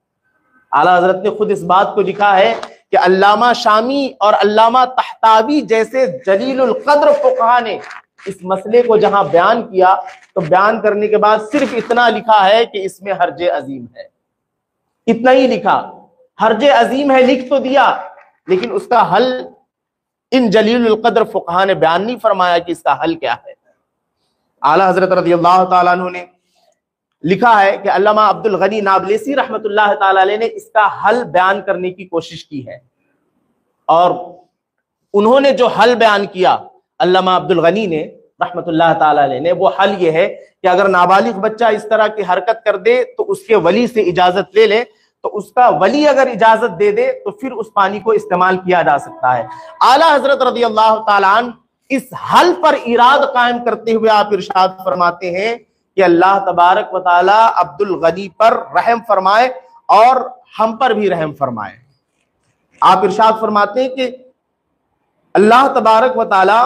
Speaker 1: اعلیٰ حضرت نے خود اس بات کو لکھا ہے کہ علامہ شامی اور علامہ طحطاوی جیسے جلیل القدر فقہا نے اس مسئلے کو جہاں بیان کیا تو بیان کرنے کے بعد صرف اتنا لکھا ہے کہ اس میں حرج عظیم ہے، اتنا ہی لکھا۔ حرج عظیم ہے لکھ تو دیا، لیکن اس کا حل ان جلیل القدر فقہا نے بیان نہیں فرمایا کہ اس کا حل کیا ہے۔ اعلیٰ حضرت رضی اللہ تعالیٰ عنہ نے لکھا ہے کہ علامہ عبد الغنی نابلسی رحمۃ اللہ تعالیٰ علیہ نے اس کا حل بیان کرنے کی کوشش کی ہے، اور انہوں نے جو حل بیان کیا علامہ عبد الغنی نے رحمۃ اللہ تعالیٰ علیہ نے، وہ حل یہ ہے کہ اگر نابالغ بچہ اس طرح کی حرکت کر دے تو اس کے ولی سے اجازت لے لے، تو اس کا ولی اگر اجازت دے دے تو پھر اس پانی کو استعمال کیا جا سکتا ہے۔ اعلیٰ حضرت رضی اللہ تعالیٰ عنہ اس حل پر اراد قائم کرتے ہوئے آپ ارشاد فرماتے ہیں کہ اللہ تبارک و تعالی عبد الغنی پر رحم فرمائے اور ہم پر بھی رحم فرمائے۔ آپ ارشاد فرماتے ہیں کہ اللہ تبارک و تعالی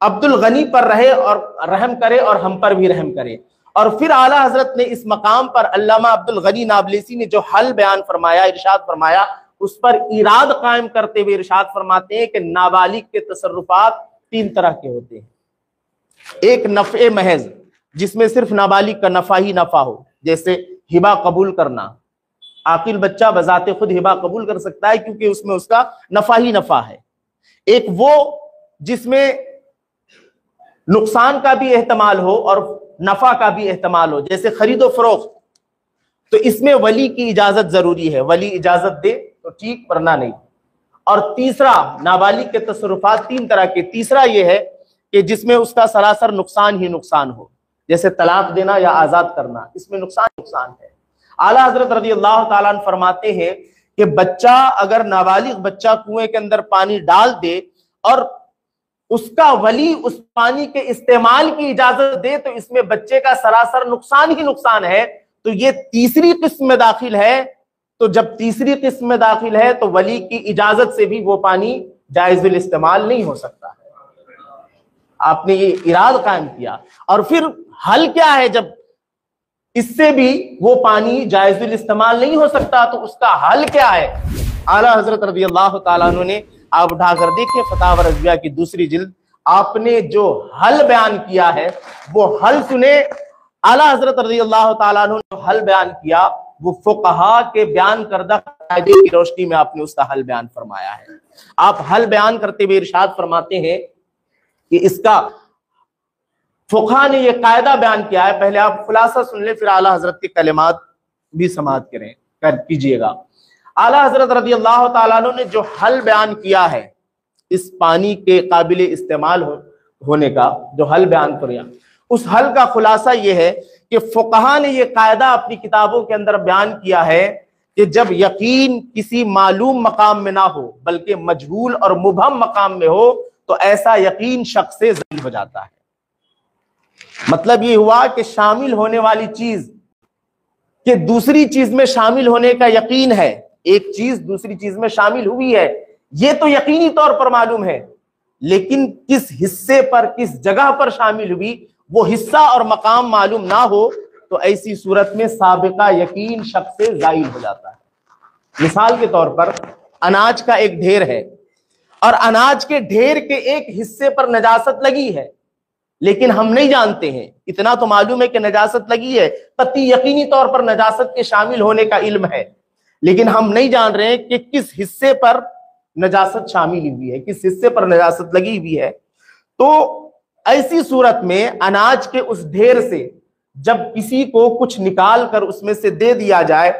Speaker 1: عبد الغنی پر رہے اور رحم کرے اور ہم پر بھی رحم کرے۔ اور پھر اعلیٰ حضرت نے اس مقام پر علامہ عبد الغنی نابلسی نے جو حل بیان فرمایا، ارشاد فرمایا، اس پر اراد قائم کرتے ہوئے ارشاد فرماتے ہیں کہ نابالغ کے تصرفات 3 طرح کے ہوتے ہیں۔ ایک نفع محض، جس میں صرف نابالغ کا نفع ہی نفع ہو، جیسے ہبہ قبول کرنا۔ عاقل بچہ بذات خود ہبہ قبول کر سکتا ہے کیونکہ اس میں اس کا نفع ہی نفع ہے۔ ایک وہ جس میں نقصان کا بھی احتمال ہو اور نفع کا بھی احتمال ہو، جیسے خرید و فروخت، تو اس میں ولی کی اجازت ضروری ہے، ولی اجازت دے تو ٹھیک ورنہ نہیں۔ اور تیسرا، نابالغ کے تصرفات تین طرح کے، تیسرا یہ ہے کہ جس میں اس کا سراسر نقصان ہی نقصان ہو، جیسے طلاق دینا یا آزاد کرنا، اس میں نقصان ہے۔ اعلیٰ حضرت رضی اللہ تعالیٰ عنہ فرماتے ہیں کہ بچہ، اگر نابالغ بچہ کنویں کے اندر پانی ڈال دے اور اس کا ولی اس پانی کے استعمال کی اجازت دے تو اس میں بچے کا سراسر نقصان ہی نقصان ہے، تو یہ تیسری قسم میں داخل ہے۔ تو جب تیسری قسم میں داخل ہے تو ولی کی اجازت سے بھی وہ پانی جائز الاستعمال نہیں ہو سکتا ہے۔ آپ نے یہ اراد قائم کیا، اور پھر حل کیا ہے؟ جب اس سے بھی وہ پانی جائز الاستعمال نہیں ہو سکتا تو اس کا حل کیا ہے؟ اعلیٰ حضرت رضی اللہ تعالیٰ عنہ نے، آپ اٹھا کر دیکھیں فتاوی رضویہ کی دوسری جلد، آپ نے جو حل بیان کیا ہے وہ حل سنے۔ اعلیٰ حضرت رضی اللہ تعالیٰ عنہ نے حل بیان کیا وہ فقہا کے بیان کردہ قاعدے کی روشنی میں آپ نے اس کا حل بیان فرمایا ہے۔ آپ حل بیان کرتے ہوئے ارشاد فرماتے ہیں کہ اس کا فقہا نے یہ قاعدہ بیان کیا ہے، پہلے آپ خلاصہ سن لیں پھر اعلیٰ حضرت کے کلمات بھی سماعت کیجئے گا۔ اعلیٰ حضرت رضی اللہ تعالیٰ عنہ نے جو حل بیان کیا ہے اس پانی کے قابل استعمال ہونے کا، جو حل بیان کیا، اس حل کا خلاصہ یہ ہے کہ فقہا نے یہ قاعدہ اپنی کتابوں کے اندر بیان کیا ہے کہ جب یقین کسی معلوم مقام میں نہ ہو بلکہ مجہول اور مبہم مقام میں ہو تو ایسا یقین شک سے ظاہر ہو جاتا ہے۔ مطلب یہ ہوا کہ شامل ہونے والی چیز کہ دوسری چیز میں شامل ہونے کا یقین ہے، ایک چیز دوسری چیز میں شامل ہوئی ہے یہ تو یقینی طور پر معلوم ہے، لیکن کس حصے پر، کس جگہ پر شامل ہوئی وہ حصہ اور مقام معلوم نہ ہو تو ایسی صورت میں سابقہ یقین شک سے زائل ہو جاتا ہے۔ مثال کے طور پر اناج کا ایک ڈھیر ہے اور اناج کے ڈھیر کے ایک حصے پر نجاست لگی ہے، لیکن ہم نہیں جانتے ہیں، اتنا تو معلوم ہے کہ نجاست لگی ہے، قطعی یقینی طور پر نجاست کے شامل ہونے کا علم ہے، لیکن ہم نہیں جان رہے کہ کس حصے پر نجاست شامل ہوئی ہے، کس حصے پر نجاست لگی ہوئی ہے۔ تو ایسی صورت میں اناج کے اس ڈھیر سے جب کسی کو کچھ نکال کر اس میں سے دے دیا جائے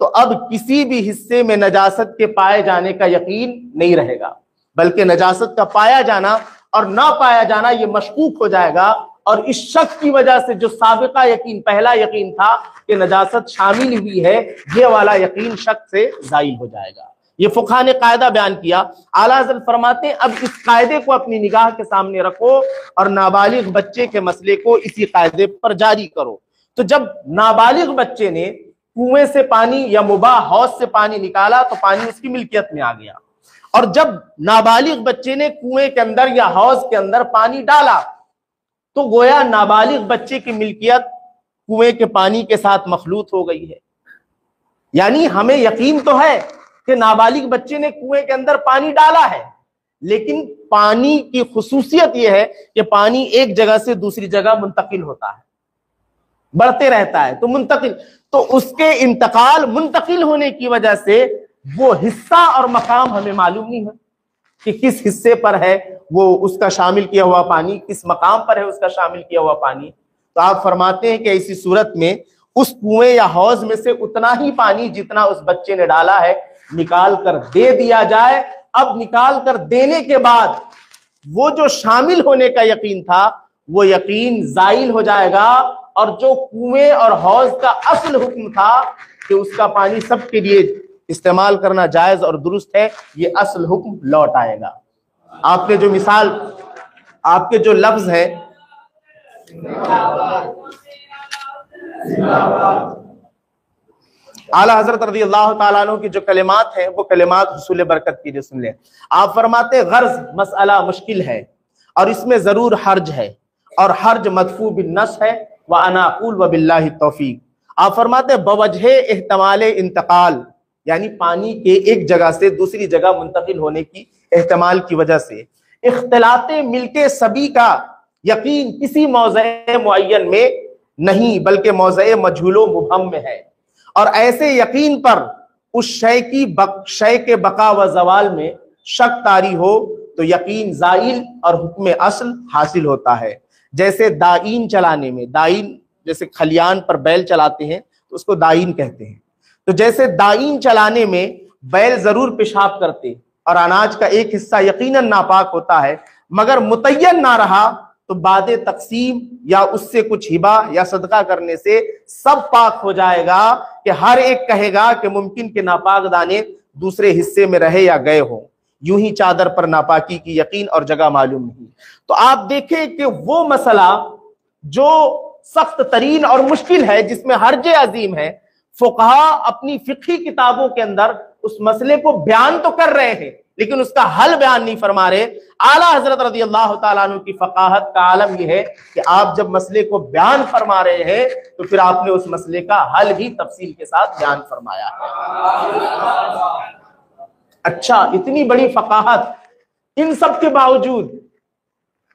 Speaker 1: تو اب کسی بھی حصے میں نجاست کے پائے جانے کا یقین نہیں رہے گا، بلکہ نجاست کا پایا جانا اور نہ پایا جانا یہ مشکوک ہو جائے گا، اور اس شک کی وجہ سے جو سابقہ یقین، پہلا یقین تھا کہ نجاست شامل ہوئی ہے، یہ والا یقین شک سے زائل ہو جائے گا۔ یہ فقہا نے قاعدہ بیان کیا۔ اعلیٰ حضرت فرماتے ہیں اب اس قاعدے کو اپنی نگاہ کے سامنے رکھو اور نابالغ بچے کے مسئلے کو اسی قاعدے پر جاری کرو۔ تو جب نابالغ بچے نے کنویں سے پانی یا مباح حوض سے پانی نکالا تو پانی اس کی ملکیت میں آ گیا، اور جب نابالغ بچے نے کنویں کے اندر یا حوض کے اندر پانی ڈالا تو گویا نابالغ بچے کی ملکیت کنویں کے پانی کے ساتھ مخلوط ہو گئی ہے۔ یعنی ہمیں یقین تو ہے کہ نابالغ بچے نے کنویں کے اندر پانی ڈالا ہے، لیکن پانی کی خصوصیت یہ ہے کہ پانی ایک جگہ سے دوسری جگہ منتقل ہوتا ہے، بڑھتے رہتا ہے، تو اس کے منتقل ہونے کی وجہ سے وہ حصہ اور مقام ہمیں معلوم نہیں ہے کہ کس حصے پر ہے وہ اس کا شامل کیا ہوا پانی، کس مقام پر ہے اس کا شامل کیا ہوا پانی۔ تو آپ فرماتے ہیں کہ ایسی صورت میں اس کنویں یا حوض میں سے اتنا ہی پانی جتنا اس بچے نے ڈالا ہے نکال کر دے دیا جائے۔ اب نکال کر دینے کے بعد وہ جو شامل ہونے کا یقین تھا وہ یقین زائل ہو جائے گا، اور جو کنویں اور حوض کا اصل حکم تھا کہ اس کا پانی سب کے لیے استعمال کرنا جائز اور درست ہے، یہ اصل حکم لوٹ آئے گا۔ آپ نے جو مثال، آپ کے جو لفظ ہے اعلیٰ حضرت رضی اللہ تعالیٰ عنہ کی جو کلمات ہیں وہ کلمات حصول برکت کی جو سن لیں۔ آپ فرماتے غرض مسئلہ مشکل ہے اور اس میں ضرور حرج ہے، اور حرج مدفوع بالنص ہے، وَأَنَا أَقُولُ وَبِاللَّهِ التَّوْفِيقُ۔ آپ فرماتے بوجہ احتمال انتقال، یعنی پانی کے ایک جگہ سے دوسری جگہ منتقل ہونے کی احتمال کی وجہ سے اختلاط ملک سبی کا یقین کسی موضع معین میں نہیں بلکہ موضع مجہول و مبہم میں ہے، اور ایسے یقین پر اس شے کے بقا و زوال میں شک طاری ہو تو یقین زائل اور حکم اصل حاصل ہوتا ہے۔ جیسے دائین چلانے میں، دائین جیسے کھلیان پر بیل چلاتے ہیں تو اس کو دائین کہتے ہیں، تو جیسے دائین چلانے میں بیل ضرور پیشاب کرتے اور اناج کا ایک حصہ یقیناً ناپاک ہوتا ہے، مگر متعین نہ رہا تو بعد تقسیم یا اس سے کچھ ہبہ یا صدقہ کرنے سے سب پاک ہو جائے گا، کہ ہر ایک کہے گا کہ ممکن کہ ناپاک دانے دوسرے حصے میں رہے یا گئے ہوں، یوں ہی چادر پر ناپاکی کی یقین اور جگہ معلوم نہیں۔ تو آپ دیکھیں کہ وہ مسئلہ جو سخت ترین اور مشکل ہے، جس میں حرج عظیم ہے، فقہا اپنی فقہی کتابوں کے اندر اس مسئلے کو بیان تو کر رہے ہیں لیکن اس کا حل بیان نہیں فرما رہے۔ اعلیٰ حضرت رضی اللہ تعالیٰ عنہ کی فقاہت کا عالم یہ ہے کہ آپ جب مسئلے کو بیان فرما رہے ہیں تو پھر آپ نے اس مسئلے کا حل بھی تفصیل کے ساتھ بیان فرمایا ہے۔ اچھا، اتنی بڑی فقاہت، ان سب کے باوجود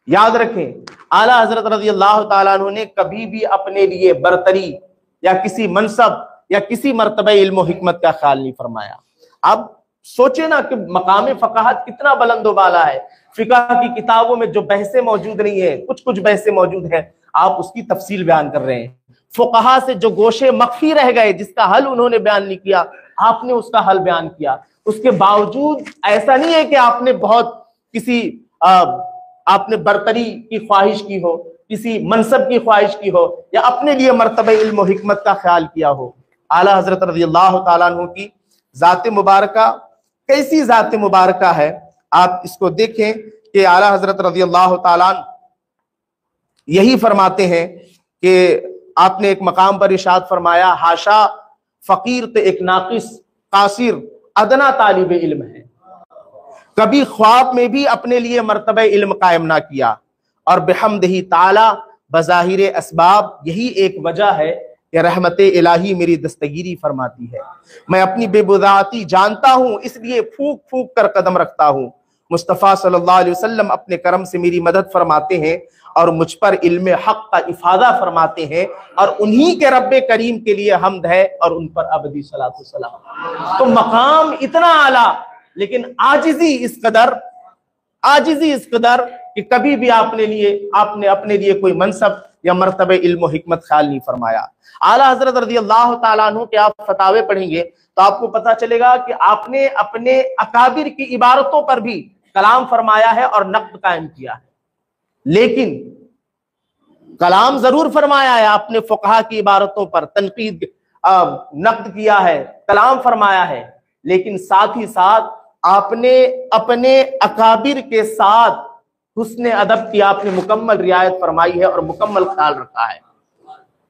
Speaker 1: یاد رکھیں اعلیٰ حضرت رضی اللہ تعالیٰ عنہ نے کبھی بھی اپنے لیے برتری یا کسی منصب یا کسی مرتبہ علم و حکمت کا خیال نہیں فرمایا۔ اب سوچیں نا کہ مقام فقاہت کتنا بلند و بالا ہے، فقہ کی کتابوں میں جو بحثیں موجود نہیں ہیں، کچھ بحثیں موجود ہیں، آپ اس کی تفصیل بیان کر رہے ہیں۔ فقہا سے جو گوشے مخفی رہ گئے، جس کا حل انہوں نے بیان نہیں کیا، آپ نے اس کا حل بیان کیا۔ اس کے باوجود ایسا نہیں ہے کہ آپ نے بہت آپ نے برتری کی خواہش کی ہو، کسی منصب کی خواہش کی ہو، یا اپنے لیے مرتبہ علم و حکمت کا خیال کیا ہو۔ اعلیٰ حضرت رضی اللہ تعالیٰ عنہ کی ذات مبارکہ کیسی ذات مبارکہ ہے، آپ اس کو دیکھیں کہ اعلیٰ حضرت رضی اللہ تعالیٰ عنہ یہی فرماتے ہیں کہ آپ نے ایک مقام پر ارشاد فرمایا، ہاشا فقیر تو ایک ناقص قاصر ادنا طالب علم ہے، کبھی خواب میں بھی اپنے لیے مرتبہ علم قائم نہ کیا، اور بحمدہ تعالی بظاہر اسباب یہی ایک وجہ ہے کہ رحمت الہی میری دستگیری فرماتی ہے۔ میں اپنی بے بضاعتی جانتا ہوں، اس لیے پھونک پھونک کر قدم رکھتا ہوں۔ مصطفیٰ صلی اللہ علیہ وسلم اپنے کرم سے میری مدد فرماتے ہیں اور مجھ پر علم حق کا افادہ فرماتے ہیں، اور انہی کے رب کریم کے لیے حمد ہے اور ان پر ابدی صلاۃ والسلام۔ تو مقام اتنا اعلیٰ، لیکن عاجزی اس قدر کہ کبھی بھی آپ نے اپنے لیے کوئی منصب یا مرتبہ علم و حکمت خیال نہیں فرمایا۔ اعلیٰ حضرت رضی اللہ تعالیٰ عنہ کے آپ فتاوے پڑھیں گے تو آپ کو پتا چلے گا کہ آپ نے اپنے اکابر کی عبارتوں پر بھی کلام فرمایا ہے اور نقد قائم کیا ہے، لیکن کلام ضرور فرمایا ہے، آپ نے فقہا کی عبارتوں پر تنقید نقد کیا ہے، کلام فرمایا ہے، لیکن ساتھ ہی ساتھ آپ نے اپنے اکابر کے ساتھ حسن ادب کی آپ نے مکمل رعایت فرمائی ہے اور مکمل خیال رکھا ہے۔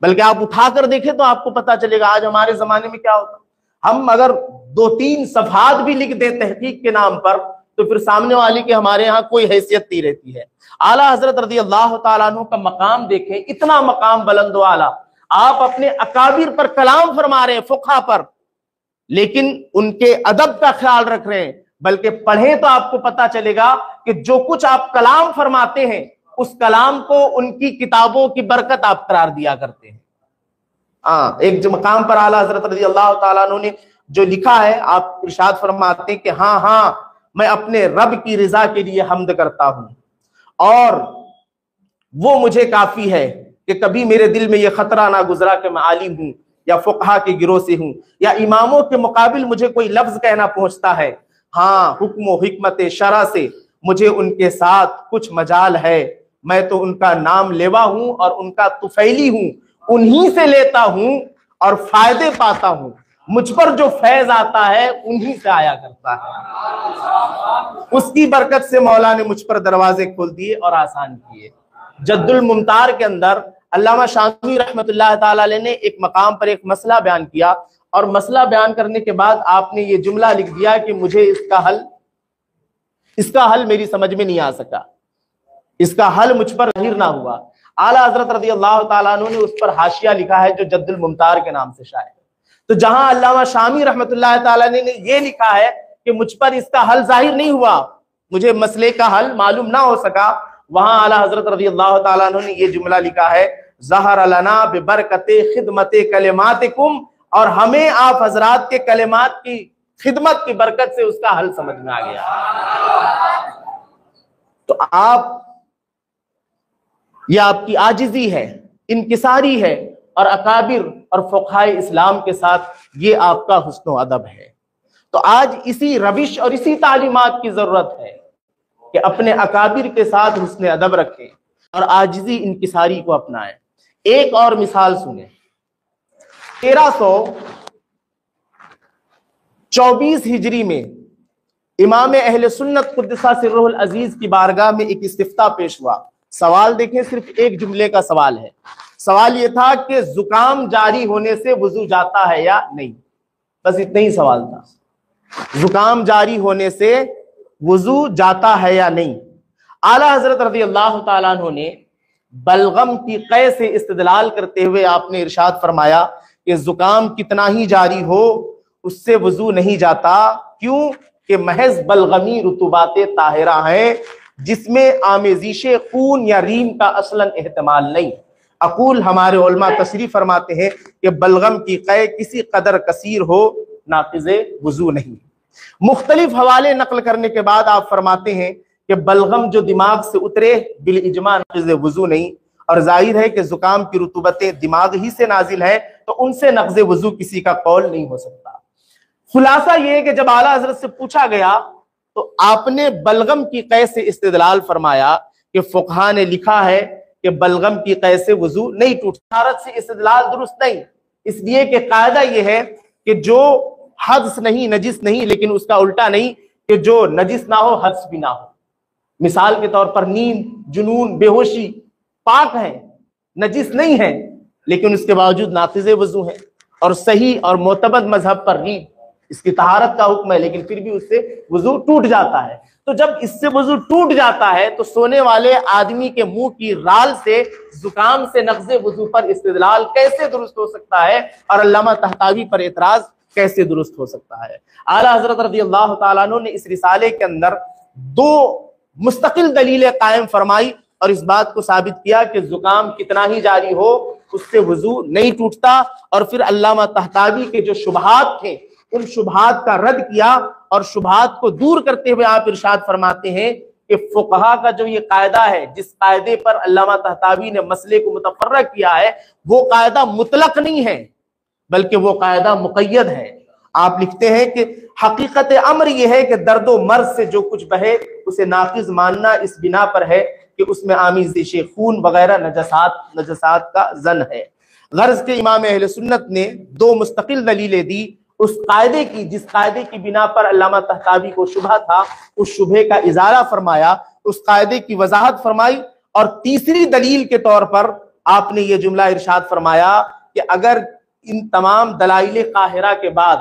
Speaker 1: بلکہ آپ اٹھا کر دیکھیں تو آپ کو پتا چلے گا آج ہمارے زمانے میں کیا ہوتا، ہم اگر 2-3 صفحات بھی لکھ دیں تحقیق کے نام پر تو پھر سامنے والی کے ہمارے ہاں کوئی حیثیت نہیں رہتی ہے۔ اعلیٰ حضرت رضی اللہ تعالیٰ عنہ کا مقام دیکھیں، اتنا مقام بلند و اعلیٰ، آپ اپنے اکابر پر کلام فرما رہے ہیں، فقہا پر، لیکن ان کے ادب کا خیال رکھ رہے ہیں۔ بلکہ پڑھیں تو آپ کو پتا چلے گا کہ جو کچھ آپ کلام فرماتے ہیں اس کلام کو ان کی کتابوں کی برکت آپ قرار دیا کرتے ہیں۔ ایک جو مقام پر اعلیٰ حضرت رضی اللہ تعالیٰ عنہ نے جو لکھا ہے، آپ ارشاد فرماتے ہیں کہ ہاں میں اپنے رب کی رضا کے لیے حمد کرتا ہوں، اور وہ مجھے کافی ہے کہ کبھی میرے دل میں یہ خطرہ نہ گزرا کہ میں عالم ہوں یا فقہا کے گروہ سے ہوں یا اماموں کے مقابل مجھے کوئی لفظ کہنا پہنچتا ہے۔ ہاں، حکم و حکمت شرع سے مجھے ان کے ساتھ کچھ مجال ہے، میں تو ان کا نام لیوا ہوں اور ان کا طفیلی ہوں، انہی سے لیتا ہوں اور فائدے پاتا ہوں، مجھ پر جو فیض آتا ہے انہی سے آیا کرتا ہے۔ اس کی برکت سے مولا نے مجھ پر دروازے کھول دیے اور آسان کیے۔ جد الممتار کے اندر علامہ شامی رحمۃ اللہ تعالی علیہ نے ایک مقام پر ایک مسئلہ بیان کیا، اور مسئلہ بیان کرنے کے بعد آپ نے یہ جملہ لکھ دیا کہ مجھے اس کا حل میری سمجھ میں نہیں آ سکا، اس کا حل مجھ پر ظاہر نہ ہوا۔ اعلیٰ حضرت رضی اللہ تعالیٰ عنہ نے اس پر حاشیہ لکھا ہے جو جد الممتار کے نام سے شائع ہے۔ تو جہاں علامہ شامی رحمۃ اللہ تعالیٰ نے یہ لکھا ہے کہ مجھ پر اس کا حل ظاہر نہیں ہوا، مجھے مسئلے کا حل معلوم نہ ہو سکا، وہاں اعلیٰ حضرت رضی اللہ تعالیٰ عنہ نے یہ جملہ لکھا ہے، ظہر لنا ببرکت خدمت کلماتکم، اور ہمیں آپ حضرات کے کلمات کی خدمت کی برکت سے اس کا حل سمجھ میں آ گیا۔ تو آپ یہ آپ کی عاجزی ہے، انکساری ہے، اور اکابر اور فقہائے اسلام کے ساتھ یہ آپ کا حسن و ادب ہے۔ تو آج اسی روش اور اسی تعلیمات کی ضرورت ہے کہ اپنے اکابر کے ساتھ حسن ادب رکھیں اور عاجزی انکساری کو اپنائیں۔ ایک اور مثال سنیں، 1324 ہجری میں امام اہل سنت قدسہ سرہ العزیز کی بارگاہ میں ایک استفتاء پیش ہوا۔ سوال دیکھیں، صرف ایک جملے کا سوال ہے۔ سوال یہ تھا کہ زکام جاری ہونے سے وضو جاتا ہے یا نہیں، بس اتنا ہی سوال تھا، زکام جاری ہونے سے وضو جاتا ہے یا نہیں۔ اعلیٰ حضرت رضی اللہ تعالیٰ عنہ نے بلغم کی قے سے استدلال کرتے ہوئے آپ نے ارشاد فرمایا کہ زکام کتنا ہی جاری ہو اس سے وضو نہیں جاتا، کیوں کہ محض بلغمی رطوبات طاہرہ ہیں جس میں آمیزش خون یا ریم کا اصلاً احتمال نہیں۔ اقول ہمارے علماء تشریح فرماتے ہیں کہ بلغم کی قے کسی قدر کثیر ہو ناقض وضو نہیں۔ مختلف حوالے نقل کرنے کے بعد آپ فرماتے ہیں کہ بلغم جو دماغ سے اترے بالاجماع ناقض وضو نہیں، اور ظاہر ہے کہ زکام کی رطوبتیں دماغ ہی سے نازل ہے تو ان سے نقض وضو کسی کا قول نہیں ہو سکتا۔ خلاصہ یہ ہے کہ جب اعلیٰ حضرت سے پوچھا گیا تو آپ نے بلغم کی قے سے استدلال فرمایا کہ فقہا نے لکھا ہے کہ بلغم کی قے سے وضو نہیں ٹوٹتا۔ طہارت سے استدلال درست نہیں، اس لیے کہ قاعدہ یہ ہے کہ جو حدث نہیں نجس نہیں، لیکن اس کا الٹا نہیں کہ جو نجس نہ ہو حدث بھی نہ ہو۔ مثال کے طور پر نیند، جنون، بے ہوشی پاک ہیں، نجس نہیں ہیں، لیکن اس کے باوجود ناقض وضو ہیں، اور صحیح اور معتمد مذہب پر نیند اس کی طہارت کا حکم ہے، لیکن پھر بھی اس سے وضو ٹوٹ جاتا ہے۔ تو جب اس سے وضو ٹوٹ جاتا ہے تو سونے والے آدمی کے منہ کی رال سے زکام سے نقض وضو پر استدلال کیسے درست ہو سکتا ہے، اور علامہ طحطاوی پر اعتراض کیسے درست ہو سکتا ہے؟ اعلیٰ حضرت رضی اللہ تعالیٰ عنہ نے اس رسالے کے اندر دو مستقل دلیلیں قائم فرمائی اور اس بات کو ثابت کیا کہ زکام کتنا ہی جاری ہو اس سے وضو نہیں ٹوٹتا، اور پھر علامہ طحطاوی کے جو شبہات تھے ان شبہات کا رد کیا، اور شبہات کو دور کرتے ہوئے آپ ارشاد فرماتے ہیں کہ فقہا کا جو یہ قاعدہ ہے جس قاعدے پر علامہ طحطاوی نے مسئلے کو متفرق کیا ہے وہ قاعدہ مطلق نہیں ہے بلکہ وہ قاعدہ مقید ہے۔ آپ لکھتے ہیں کہ حقیقت امر یہ ہے کہ درد و مرض سے جو کچھ بہے اسے ناقض ماننا اس بنا پر ہے کہ اس میں آمیزش خون وغیرہ نجسات کا زن ہے۔ غرض کے امام اہل سنت نے دو مستقل دلیلیں دی اس قاعدے کی جس قاعدے کی بنا پر علامہ طحطاوی کو شبہ تھا، اس شبہے کا ازالہ فرمایا، اس قاعدے کی وضاحت فرمائی، اور تیسری دلیل کے طور پر آپ نے یہ جملہ ارشاد فرمایا کہ اگر ان تمام دلائل قاہرہ کے بعد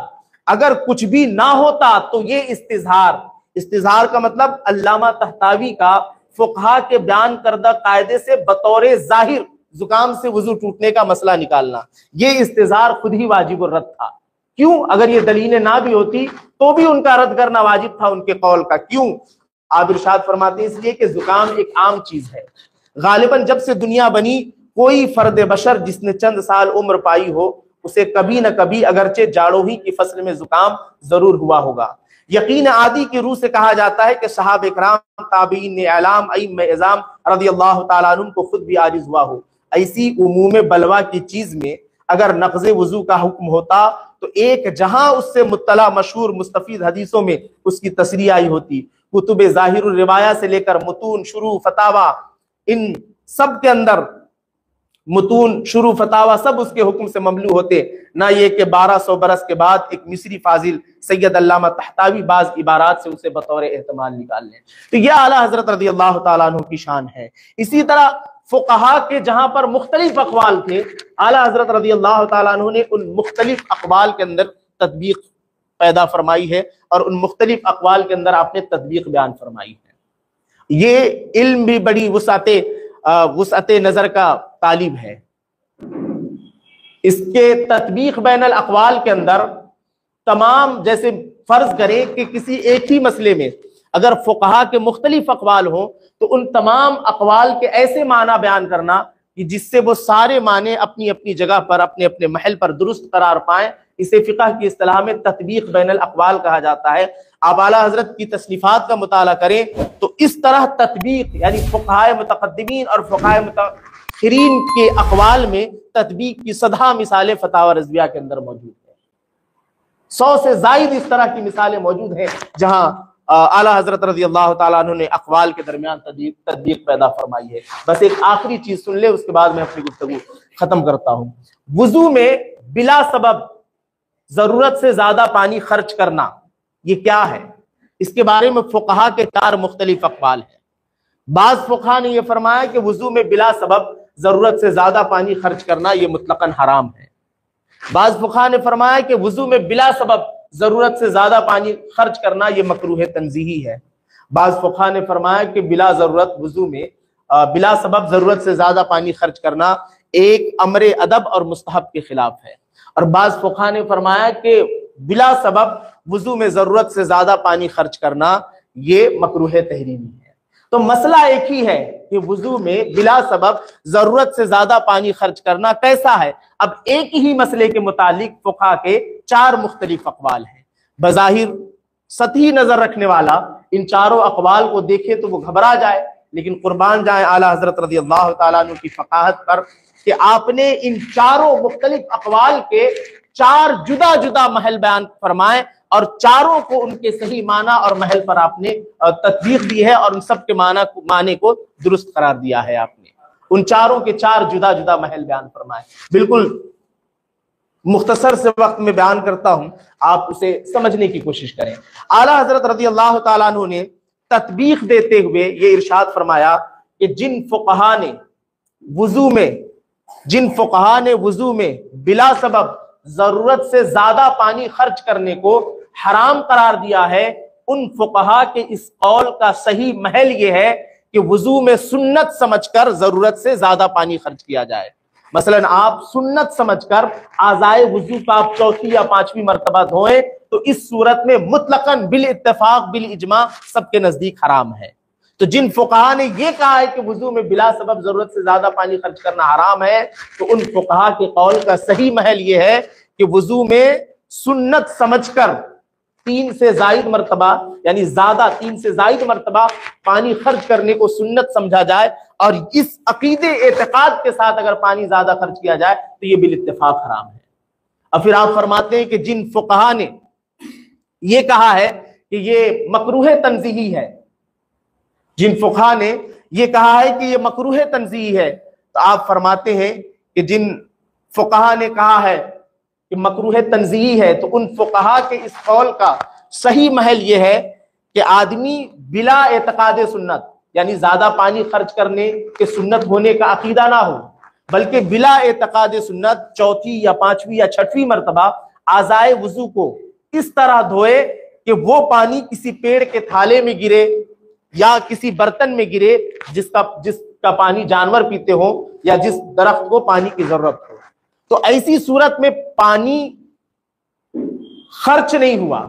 Speaker 1: اگر کچھ بھی نہ ہوتا تو یہ استظہار کا مطلب علامہ طحطاوی کا فقہا کے بیان کردہ قاعدے سے بطور ظاہر زکام سے وضو ٹوٹنے کا مسئلہ نکالنا، یہ استظہار خود ہی واجب الرد تھا۔ کیوں؟ اگر یہ دلیلیں نہ بھی ہوتی تو بھی ان کا رد کرنا واجب تھا ان کے قول کا۔ کیوں؟ آپ ارشاد فرماتے ہیں اس لیے کہ زکام ایک عام چیز ہے، غالباً جب سے دنیا بنی کوئی فرد بشر جس نے چند سال عمر پائی ہو اسے کبھی نہ کبھی اگرچہ جاڑوں ہی کی فصل میں زکام ضرور ہوا ہوگا۔ یقین عادی کی روح سے کہا جاتا ہے کہ صحابہ کرام، تابعین، اعلام، ائمہ اعظام رضی اللہ تعالیٰ عنہ کو خود بھی عاجز ہوا ہو۔ ایسی عموم بلوا کی چیز میں اگر نقض وضو کا حکم ہوتا تو ایک جہاں اس سے مطلع مشہور مستفید حدیثوں میں اس کی تصریح آئی ہوتی، کتب ظاہر الروایہ سے لے کر متون، شروع، فتاوی، ان سب کے اندر متون، شروع، فتاوی سب اس کے حکم سے مملو ہوتے، نہ یہ کہ 1200 برس کے بعد ایک مصری فاضل سید علامہ طحطاوی بعض عبارات سے اسے بطور احتمال نکال لیں۔ تو یہ اعلیٰ حضرت رضی اللہ تعالیٰ عنہ کی شان ہے۔ اسی طرح فقہا کے جہاں پر مختلف اقوال تھے، اعلیٰ حضرت رضی اللہ تعالیٰ عنہ نے ان مختلف اقوال کے اندر تطبیق پیدا فرمائی ہے، اور ان مختلف اقوال کے اندر آپ نے تطبیق بیان فرمائی ہے۔ یہ علم بھی بڑی وسعت نظر کا طالب ہے۔ اس کے تطبیق بین الاقوال کے اندر تمام، جیسے فرض کریں کہ کسی ایک ہی مسئلے میں اگر فقہا کے مختلف اقوال ہوں تو ان تمام اقوال کے ایسے معنی بیان کرنا کہ جس سے وہ سارے معنی اپنی اپنی جگہ پر اپنے اپنے محل پر درست قرار پائیں، اسے فقہ کی اصطلاح میں تطبیق بین الاقوال کہا جاتا ہے۔ آپ اعلیٰ حضرت کی تصنیفات کا مطالعہ کریں تو اس طرح تطبیق یعنی فقہائے متقدمین اور فقہائے متأخرین کے اقوال میں تطبیق کی صدہ مثالیں فتاوی رضویہ کے اندر موجود ہیں. 100 سے زائد اس طرح کی مثالیں موجود ہیں جہاں اعلیٰ حضرت رضی اللہ تعالیٰ عنہ نے اقوال کے درمیان تطبیق پیدا فرمائی ہے. بس ایک آخری چیز سن لے، اس کے بعد میں اپنی گفتگو ختم کرتا ہوں. وضو میں بلا سبب ضرورت سے زیادہ پانی خرچ کرنا یہ کیا ہے؟ اس کے بارے میں فقہا کے 4 مختلف اقوال ہیں. بعض فقہا نے یہ فرمایا کہ وضو میں بلا سبب ضرورت سے زیادہ پانی خرچ کرنا یہ مطلقاً حرام ہے. بعض فقہا نے فرمایا کہ وضو میں بلا سبب ضرورت سے زیادہ پانی خرچ کرنا یہ مکروہ تنزیہی ہے. بعض فقہا نے فرمایا کہ بلا ضرورت وضو میں بلا سبب ضرورت سے زیادہ پانی خرچ کرنا ایک امر ادب اور مستحب کے خلاف ہے. اور بعض فقہا نے فرمایا کہ بلا سبب وضو میں ضرورت سے زیادہ پانی خرچ کرنا یہ مکروہ تحریمی ہے. تو مسئلہ ایک ہی ہے کہ وضو میں بلا سبب ضرورت سے زیادہ پانی خرچ کرنا کیسا ہے. اب ایک ہی مسئلے کے متعلق فقہا کے 4 مختلف اقوال ہیں. بظاہر سطحی نظر رکھنے والا ان چاروں اقوال کو دیکھے تو وہ گھبرا جائے، لیکن قربان جائیں اعلیٰ حضرت رضی اللہ تعالیٰ عنہ کی فقاہت پر کہ آپ نے ان چاروں مختلف اقوال کے 4 جدا جدا محل بیان فرمائے اور چاروں کو ان کے صحیح معنی اور محل پر آپ نے تطبیق دی ہے اور ان سب کے معنی کو درست قرار دیا ہے. آپ نے ان چاروں کے 4 جدا جدا محل بیان فرمائے. بالکل مختصر سے وقت میں بیان کرتا ہوں، آپ اسے سمجھنے کی کوشش کریں. اعلیٰ حضرت رضی اللہ تعالیٰ عنہ نے تطبیق دیتے ہوئے یہ ارشاد فرمایا کہ جن فقہا نے وضو میں بلا سبب ضرورت سے زیادہ پانی خرچ کرنے کو حرام قرار دیا ہے، ان فقہا کے اس قول کا صحیح محل یہ ہے کہ وضو میں سنت سمجھ کر ضرورت سے زیادہ پانی خرچ کیا جائے. مثلا آپ سنت سمجھ کر اعضائے وضو کا آپ 4تھی یا 5ویں مرتبہ دھوئیں تو اس صورت میں مطلقاً بالاتفاق بالاجماع سب کے نزدیک حرام ہے. تو جن فقہا نے یہ کہا ہے کہ وضو میں بلا سبب ضرورت سے زیادہ پانی خرچ کرنا حرام ہے، تو ان فقہا کے قول کا صحیح محل یہ ہے کہ وضو میں سنت سمجھ کر 3 سے زائد مرتبہ یعنی زیادہ 3 سے زائد مرتبہ پانی خرچ کرنے کو سنت سمجھا جائے، اور اس عقیدے اعتقاد کے ساتھ اگر پانی زیادہ خرچ کیا جائے تو یہ بالاتفاق حرام ہے. اور پھر آپ فرماتے ہیں کہ جن فقہا نے یہ کہا ہے کہ یہ مکروہ تنزیہی ہے، جن فقہا نے یہ کہا ہے کہ یہ مکروہ تنزیہی ہے، تو آپ فرماتے ہیں کہ جن فقہا نے کہا ہے کہ مکروہ تنزیہی ہے تو ان فقہا کے اس قول کا صحیح محل یہ ہے کہ آدمی بلا اعتقاد سنت یعنی زیادہ پانی خرچ کرنے کے سنت ہونے کا عقیدہ نہ ہو، بلکہ بلا اعتقاد سنت 4تھی یا 5ویں یا 6ویں مرتبہ اعضائے وضو کو اس طرح دھوئے کہ وہ پانی کسی پیڑ کے تھالے میں گرے یا کسی برتن میں گرے جس کا پانی جانور پیتے ہو یا جس درخت کو پانی کی ضرورت ہو. تو ایسی صورت میں پانی خرچ نہیں ہوا،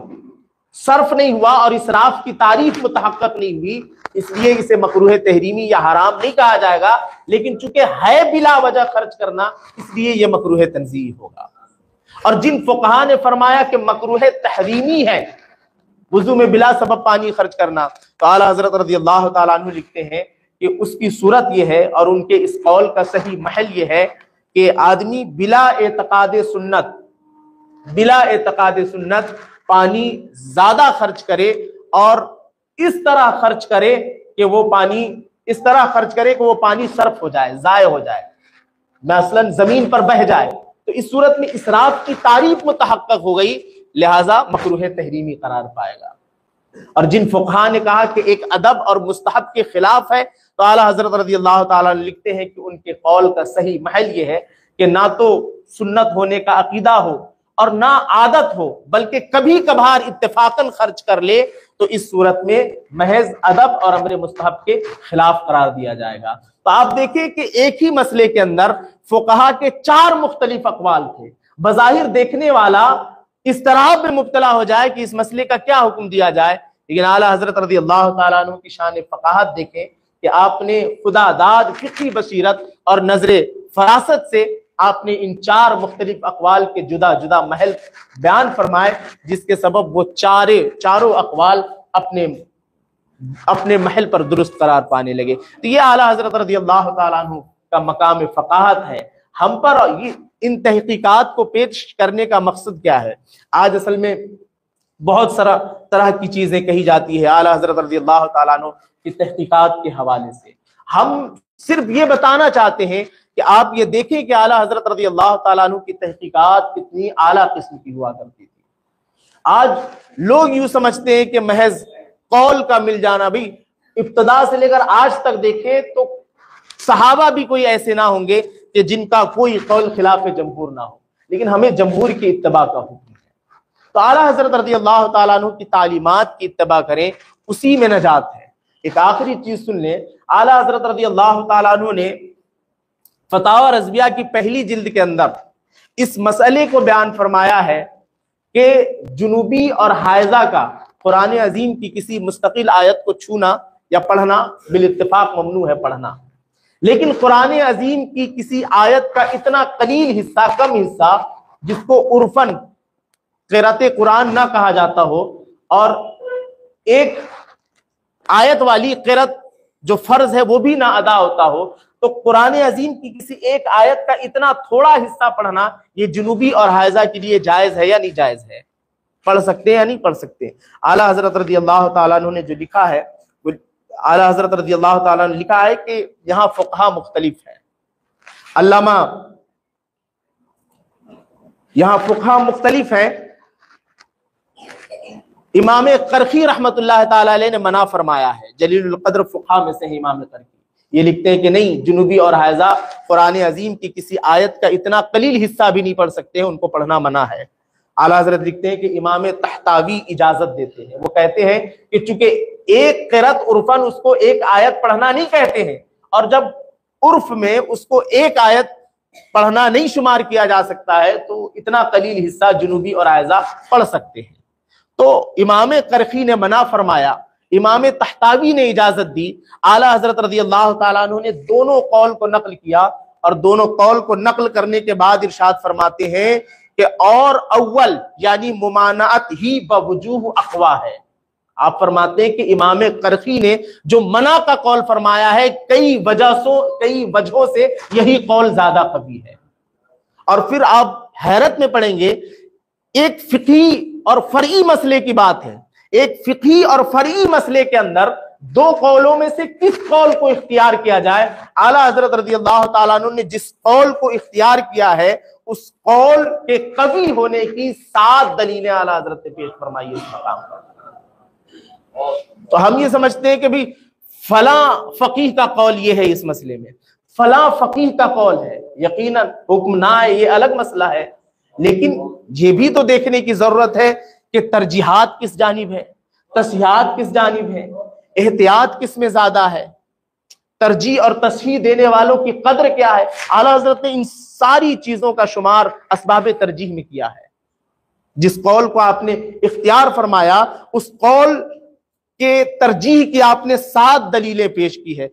Speaker 1: صرف نہیں ہوا اور اسراف کی تعریف متحقق نہیں ہوئی، اس لیے اسے مکروہ تحریمی یا حرام نہیں کہا جائے گا، لیکن چونکہ ہے بلا وجہ خرچ کرنا اس لیے یہ مکروہ تنزیہی ہوگا. اور جن فقہا نے فرمایا کہ مکروہ تحریمی ہے وضو میں بلا سبب پانی خرچ کرنا، تو اعلیٰ حضرت رضی اللہ تعالیٰ عنہ لکھتے ہیں کہ اس کی صورت یہ ہے اور ان کے اس قول کا صحیح محل یہ ہے کہ آدمی بلا اعتقاد سنت پانی زیادہ خرچ کرے اور اس طرح خرچ کرے کہ وہ پانی صرف ہو جائے، ضائع ہو جائے، مثلا زمین پر بہہ جائے، تو اس صورت میں اسراف کی تعریف متحقق ہو گئی، لہذا مکروہ تحریمی قرار پائے گا. اور جن فقہا نے کہا کہ ایک ادب اور مستحب کے خلاف ہے، تو اعلیٰ حضرت رضی اللہ تعالیٰ عنہ لکھتے ہیں کہ ان کے قول کا صحیح محل یہ ہے کہ نہ تو سنت ہونے کا عقیدہ ہو اور نہ عادت ہو، بلکہ کبھی کبھار اتفاقاً خرچ کر لے، تو اس صورت میں محض ادب اور امر مستحب کے خلاف قرار دیا جائے گا. تو آپ دیکھیں کہ ایک ہی مسئلے کے اندر فقہا کے 4 مختلف اقوال تھے. بظاہر دیکھنے والا اضطراب میں مبتلا ہو جائے کہ اس مسئلے کا کیا حکم دیا جائے، لیکن اعلیٰ حضرت رضی اللہ تعالیٰ عنہ کی شان فقاہت دیکھیں کہ آپ نے خدا داد فقہی بصیرت اور نظر فراست سے آپ نے ان 4 مختلف اقوال کے جدا جدا محل بیان فرمائے، جس کے سبب وہ چاروں اقوال اپنے محل پر درست قرار پانے لگے۔ تو یہ اعلیٰ حضرت رضی اللہ تعالیٰ عنہ کا مقام فقاہت ہے۔ ہم پر ان تحقیقات کو پیش کرنے کا مقصد کیا ہے؟ آج اصل میں بہت سارا طرح کی چیزیں کہی جاتی ہے اعلیٰ حضرت رضی اللہ تعالیٰ عنہ کی تحقیقات کے حوالے سے۔ ہم صرف یہ بتانا چاہتے ہیں کہ آپ یہ دیکھیں کہ اعلیٰ حضرت رضی اللہ تعالیٰ عنہ کی تحقیقات کتنی اعلیٰ قسم کی ہوا کرتی تھی۔ آج لوگ یوں سمجھتے ہیں کہ محض قول کا مل جانا، بھی ابتدا سے لے کر آج تک دیکھیں تو صحابہ بھی کوئی ایسے نہ ہوں گے کہ جن کا کوئی قول خلاف جمہور نہ ہو، لیکن ہمیں جمہور کی اتباع کا حکم ہے۔ تو اعلیٰ حضرت رضی اللہ تعالیٰ عنہ کی تعلیمات کی اتباع کریں، اسی میں نجات ہے۔ ایک آخری چیز سن لیں، اعلیٰ حضرت رضی اللہ تعالیٰ عنہ نے فتاوی رضویہ کی پہلی جلد کے اندر اس مسئلے کو بیان فرمایا ہے کہ جنوبی اور حائضہ کا قرآن عظیم کی کسی مستقل آیت کو چھونا یا پڑھنا بالاتفاق ممنوع ہے پڑھنا، لیکن قرآن عظیم کی کسی آیت کا اتنا قلیل حصہ، کم حصہ، جس کو عرفاً قرأت قرآن نہ کہا جاتا ہو، اور ایک آیت والی قرأت جو فرض ہے وہ بھی نہ ادا ہوتا ہو، تو قرآن عظیم کی کسی ایک آیت کا اتنا تھوڑا حصہ پڑھنا یہ جنوبی اور حائضہ کے لیے جائز ہے یا نہیں جائز ہے؟ پڑھ سکتے ہیں یا نہیں پڑھ سکتے؟ اعلیٰ حضرت رضی اللہ تعالیٰ عنہ نے جو لکھا ہے، اعلیٰ حضرت رضی اللہ تعالیٰ نے لکھا ہے کہ یہاں فقہا مختلف ہے، علامہ یہاں فقہا مختلف ہیں۔ امام قرخی رحمت اللہ تعالیٰ علیہ نے منع فرمایا ہے، جلیل القدر فقہا میں سے ہے امام قرخی، یہ لکھتے ہیں کہ نہیں، جنوبی اور حائضہ قرآن عظیم کی کسی آیت کا اتنا قلیل حصہ بھی نہیں پڑھ سکتے ہیں، ان کو پڑھنا منع ہے۔ اعلیٰ حضرت لکھتے ہیں کہ امام طحطاوی اجازت دیتے ہیں، وہ کہتے ہیں کہ چونکہ ایک قرأت عرفاً اس کو ایک آیت پڑھنا نہیں کہتے ہیں، اور جب عرف میں اس کو ایک آیت پڑھنا نہیں شمار کیا جا سکتا ہے تو اتنا قلیل حصہ جنوبی اور حائضہ پڑھ سکتے ہیں۔ تو امام قرخی نے منع فرمایا، امام طحطاوی نے اجازت دی، اعلیٰ حضرت رضی اللہ تعالیٰ عنہ نے دونوں قول کو نقل کیا، اور دونوں قول کو نقل کرنے کے بعد ارشاد فرماتے ہیں کہ اور اول یعنی ممانعت ہی بوجوہ اقوا ہے۔ آپ فرماتے ہیں کہ امام قرخی نے جو منع کا قول فرمایا ہے، کئی وجہوں سے یہی قول زیادہ قوی ہے۔ اور پھر آپ حیرت میں پڑیں گے، ایک فقہی اور فرعی مسئلے کی بات ہے، ایک فقہی اور فرعی مسئلے کے اندر دو قولوں میں سے کس قول کو اختیار کیا جائے؟ اعلیٰ حضرت رضی اللہ تعالیٰ عنہ نے جس قول کو اختیار کیا ہے، اس قول کے قوی ہونے کی 7 دلیلیں اعلیٰ حضرت نے پیش فرمائی اس مقام پر۔ تو ہم یہ سمجھتے ہیں کہ بھی فلاں فقیہ کا قول یہ ہے، اس مسئلے میں فلاں فقیہ کا قول ہے، یقیناً حکم نہ ہے، یہ الگ مسئلہ ہے، لیکن یہ بھی تو دیکھنے کی ضرورت ہے کہ ترجیحات کس جانب ہے، تصحیحات کس جانب ہے، احتیاط کس میں زیادہ ہے، ترجیح اور تصحیح دینے والوں کی قدر کیا ہے۔ اعلیٰ حضرت نے ان ساری چیزوں کا شمار اسباب ترجیح میں کیا ہے۔ جس قول کو آپ نے اختیار فرمایا، اس قول کے ترجیح کی آپ نے 7 دلیلیں پیش کی ہے،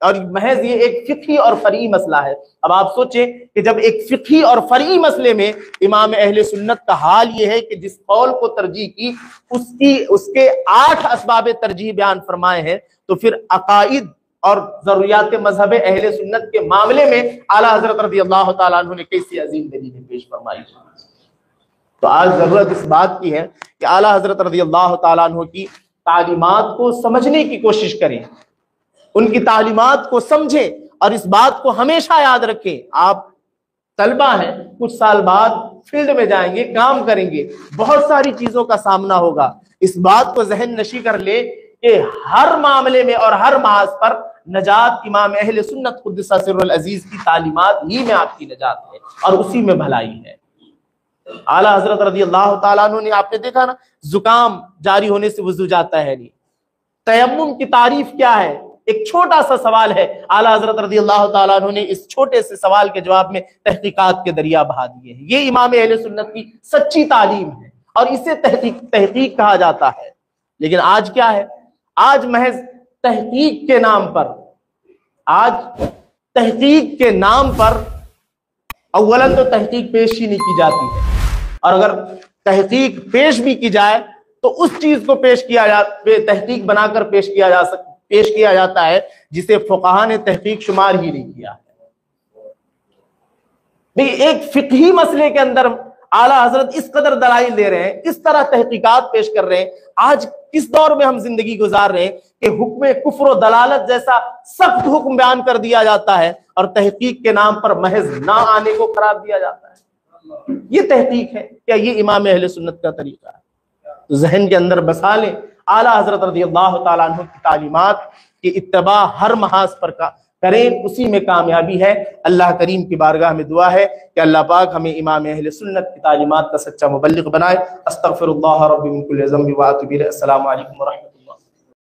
Speaker 1: اور محض یہ ایک فقہی اور فرعی مسئلہ ہے۔ اب آپ سوچیں کہ جب ایک فقہی اور فرعی مسئلے میں امام اہل سنت کا حال یہ ہے کہ جس قول کو ترجیح کی اس کے 8 اسباب ترجیح بیان فرمائے ہیں، تو پھر عقائد اور ضروریات مذہب اہل سنت کے معاملے میں اعلیٰ حضرت رضی اللہ تعالیٰ عنہ نے کیسی عظیم دلیلیں پیش فرمائی۔ تو آج ضرورت اس بات کی ہے کہ اعلیٰ حضرت رضی اللہ تعالیٰ عنہ کی تعلیمات کو سمجھنے کی کوشش کریں، ان کی تعلیمات کو سمجھیں، اور اس بات کو ہمیشہ یاد رکھیں۔ آپ طلبہ ہیں، کچھ سال بعد فیلڈ میں جائیں گے، کام کریں گے، بہت ساری چیزوں کا سامنا ہوگا۔ اس بات کو ذہن نشی کر لیں کہ ہر معاملے میں اور ہر محاذ پر نجات امام اہل سنت قدس سر العزیز کی تعلیمات ہی میں آپ کی نجات ہے، اور اسی میں بھلائی ہے۔ اعلیٰ حضرت رضی اللہ تعالیٰ عنہ نے، آپ نے دیکھا نا، زکام جاری ہونے سے وضو جاتا ہے نہیں۔ تیمم کی تعریف کیا ہے؟ ایک چھوٹا سا سوال ہے، اعلیٰ حضرت رضی اللہ تعالیٰ عنہ نے اس چھوٹے سے سوال کے جواب میں تحقیقات کے دریا بہا دیے ہیں۔ یہ امام اہل سنت کی سچی تعلیم ہے، اور اسے تحقیق کہا جاتا ہے۔ لیکن آج کیا ہے؟ آج محض تحقیق کے نام پر اولن تو تحقیق پیش ہی نہیں کی جاتی ہے، اور اگر تحقیق پیش بھی کی جائے تو اس چیز کو تحقیق بنا کر پیش کیا جاتا ہے جسے فقہا نے تحقیق شمار ہی نہیں کیا ہے۔ ایک فقہی مسئلے کے اندر اعلیٰ حضرت اس قدر دلائل دے رہے ہیں، اس طرح تحقیقات پیش کر رہے ہیں۔ آج کس دور میں ہم زندگی گزار رہے ہیں کہ حکم کفر و دلالت جیسا سخت حکم بیان کر دیا جاتا ہے اور تحقیق کے نام پر محض نہ آنے کو قرار دیا جاتا ہے۔ یہ تحقیق ہے کیا؟ یہ امام اہل سنت کا طریقہ ہے؟ تو ذہن کے اندر بسا لیں، اعلیٰ حضرت رضی اللہ تعالیٰ عنہ کی تعلیمات کی اتباع ہر محاذ پر کریں، اسی میں کامیابی ہے۔ اللہ کریم کی بارگاہ میں دعا ہے کہ اللہ پاک ہمیں امام اہل سنت کی تعلیمات کا سچا مبلغ بنائے۔ استغفر اللہ ربی من کل ذنب واتوب الیہ۔ السلام علیکم ورحمۃ اللہ۔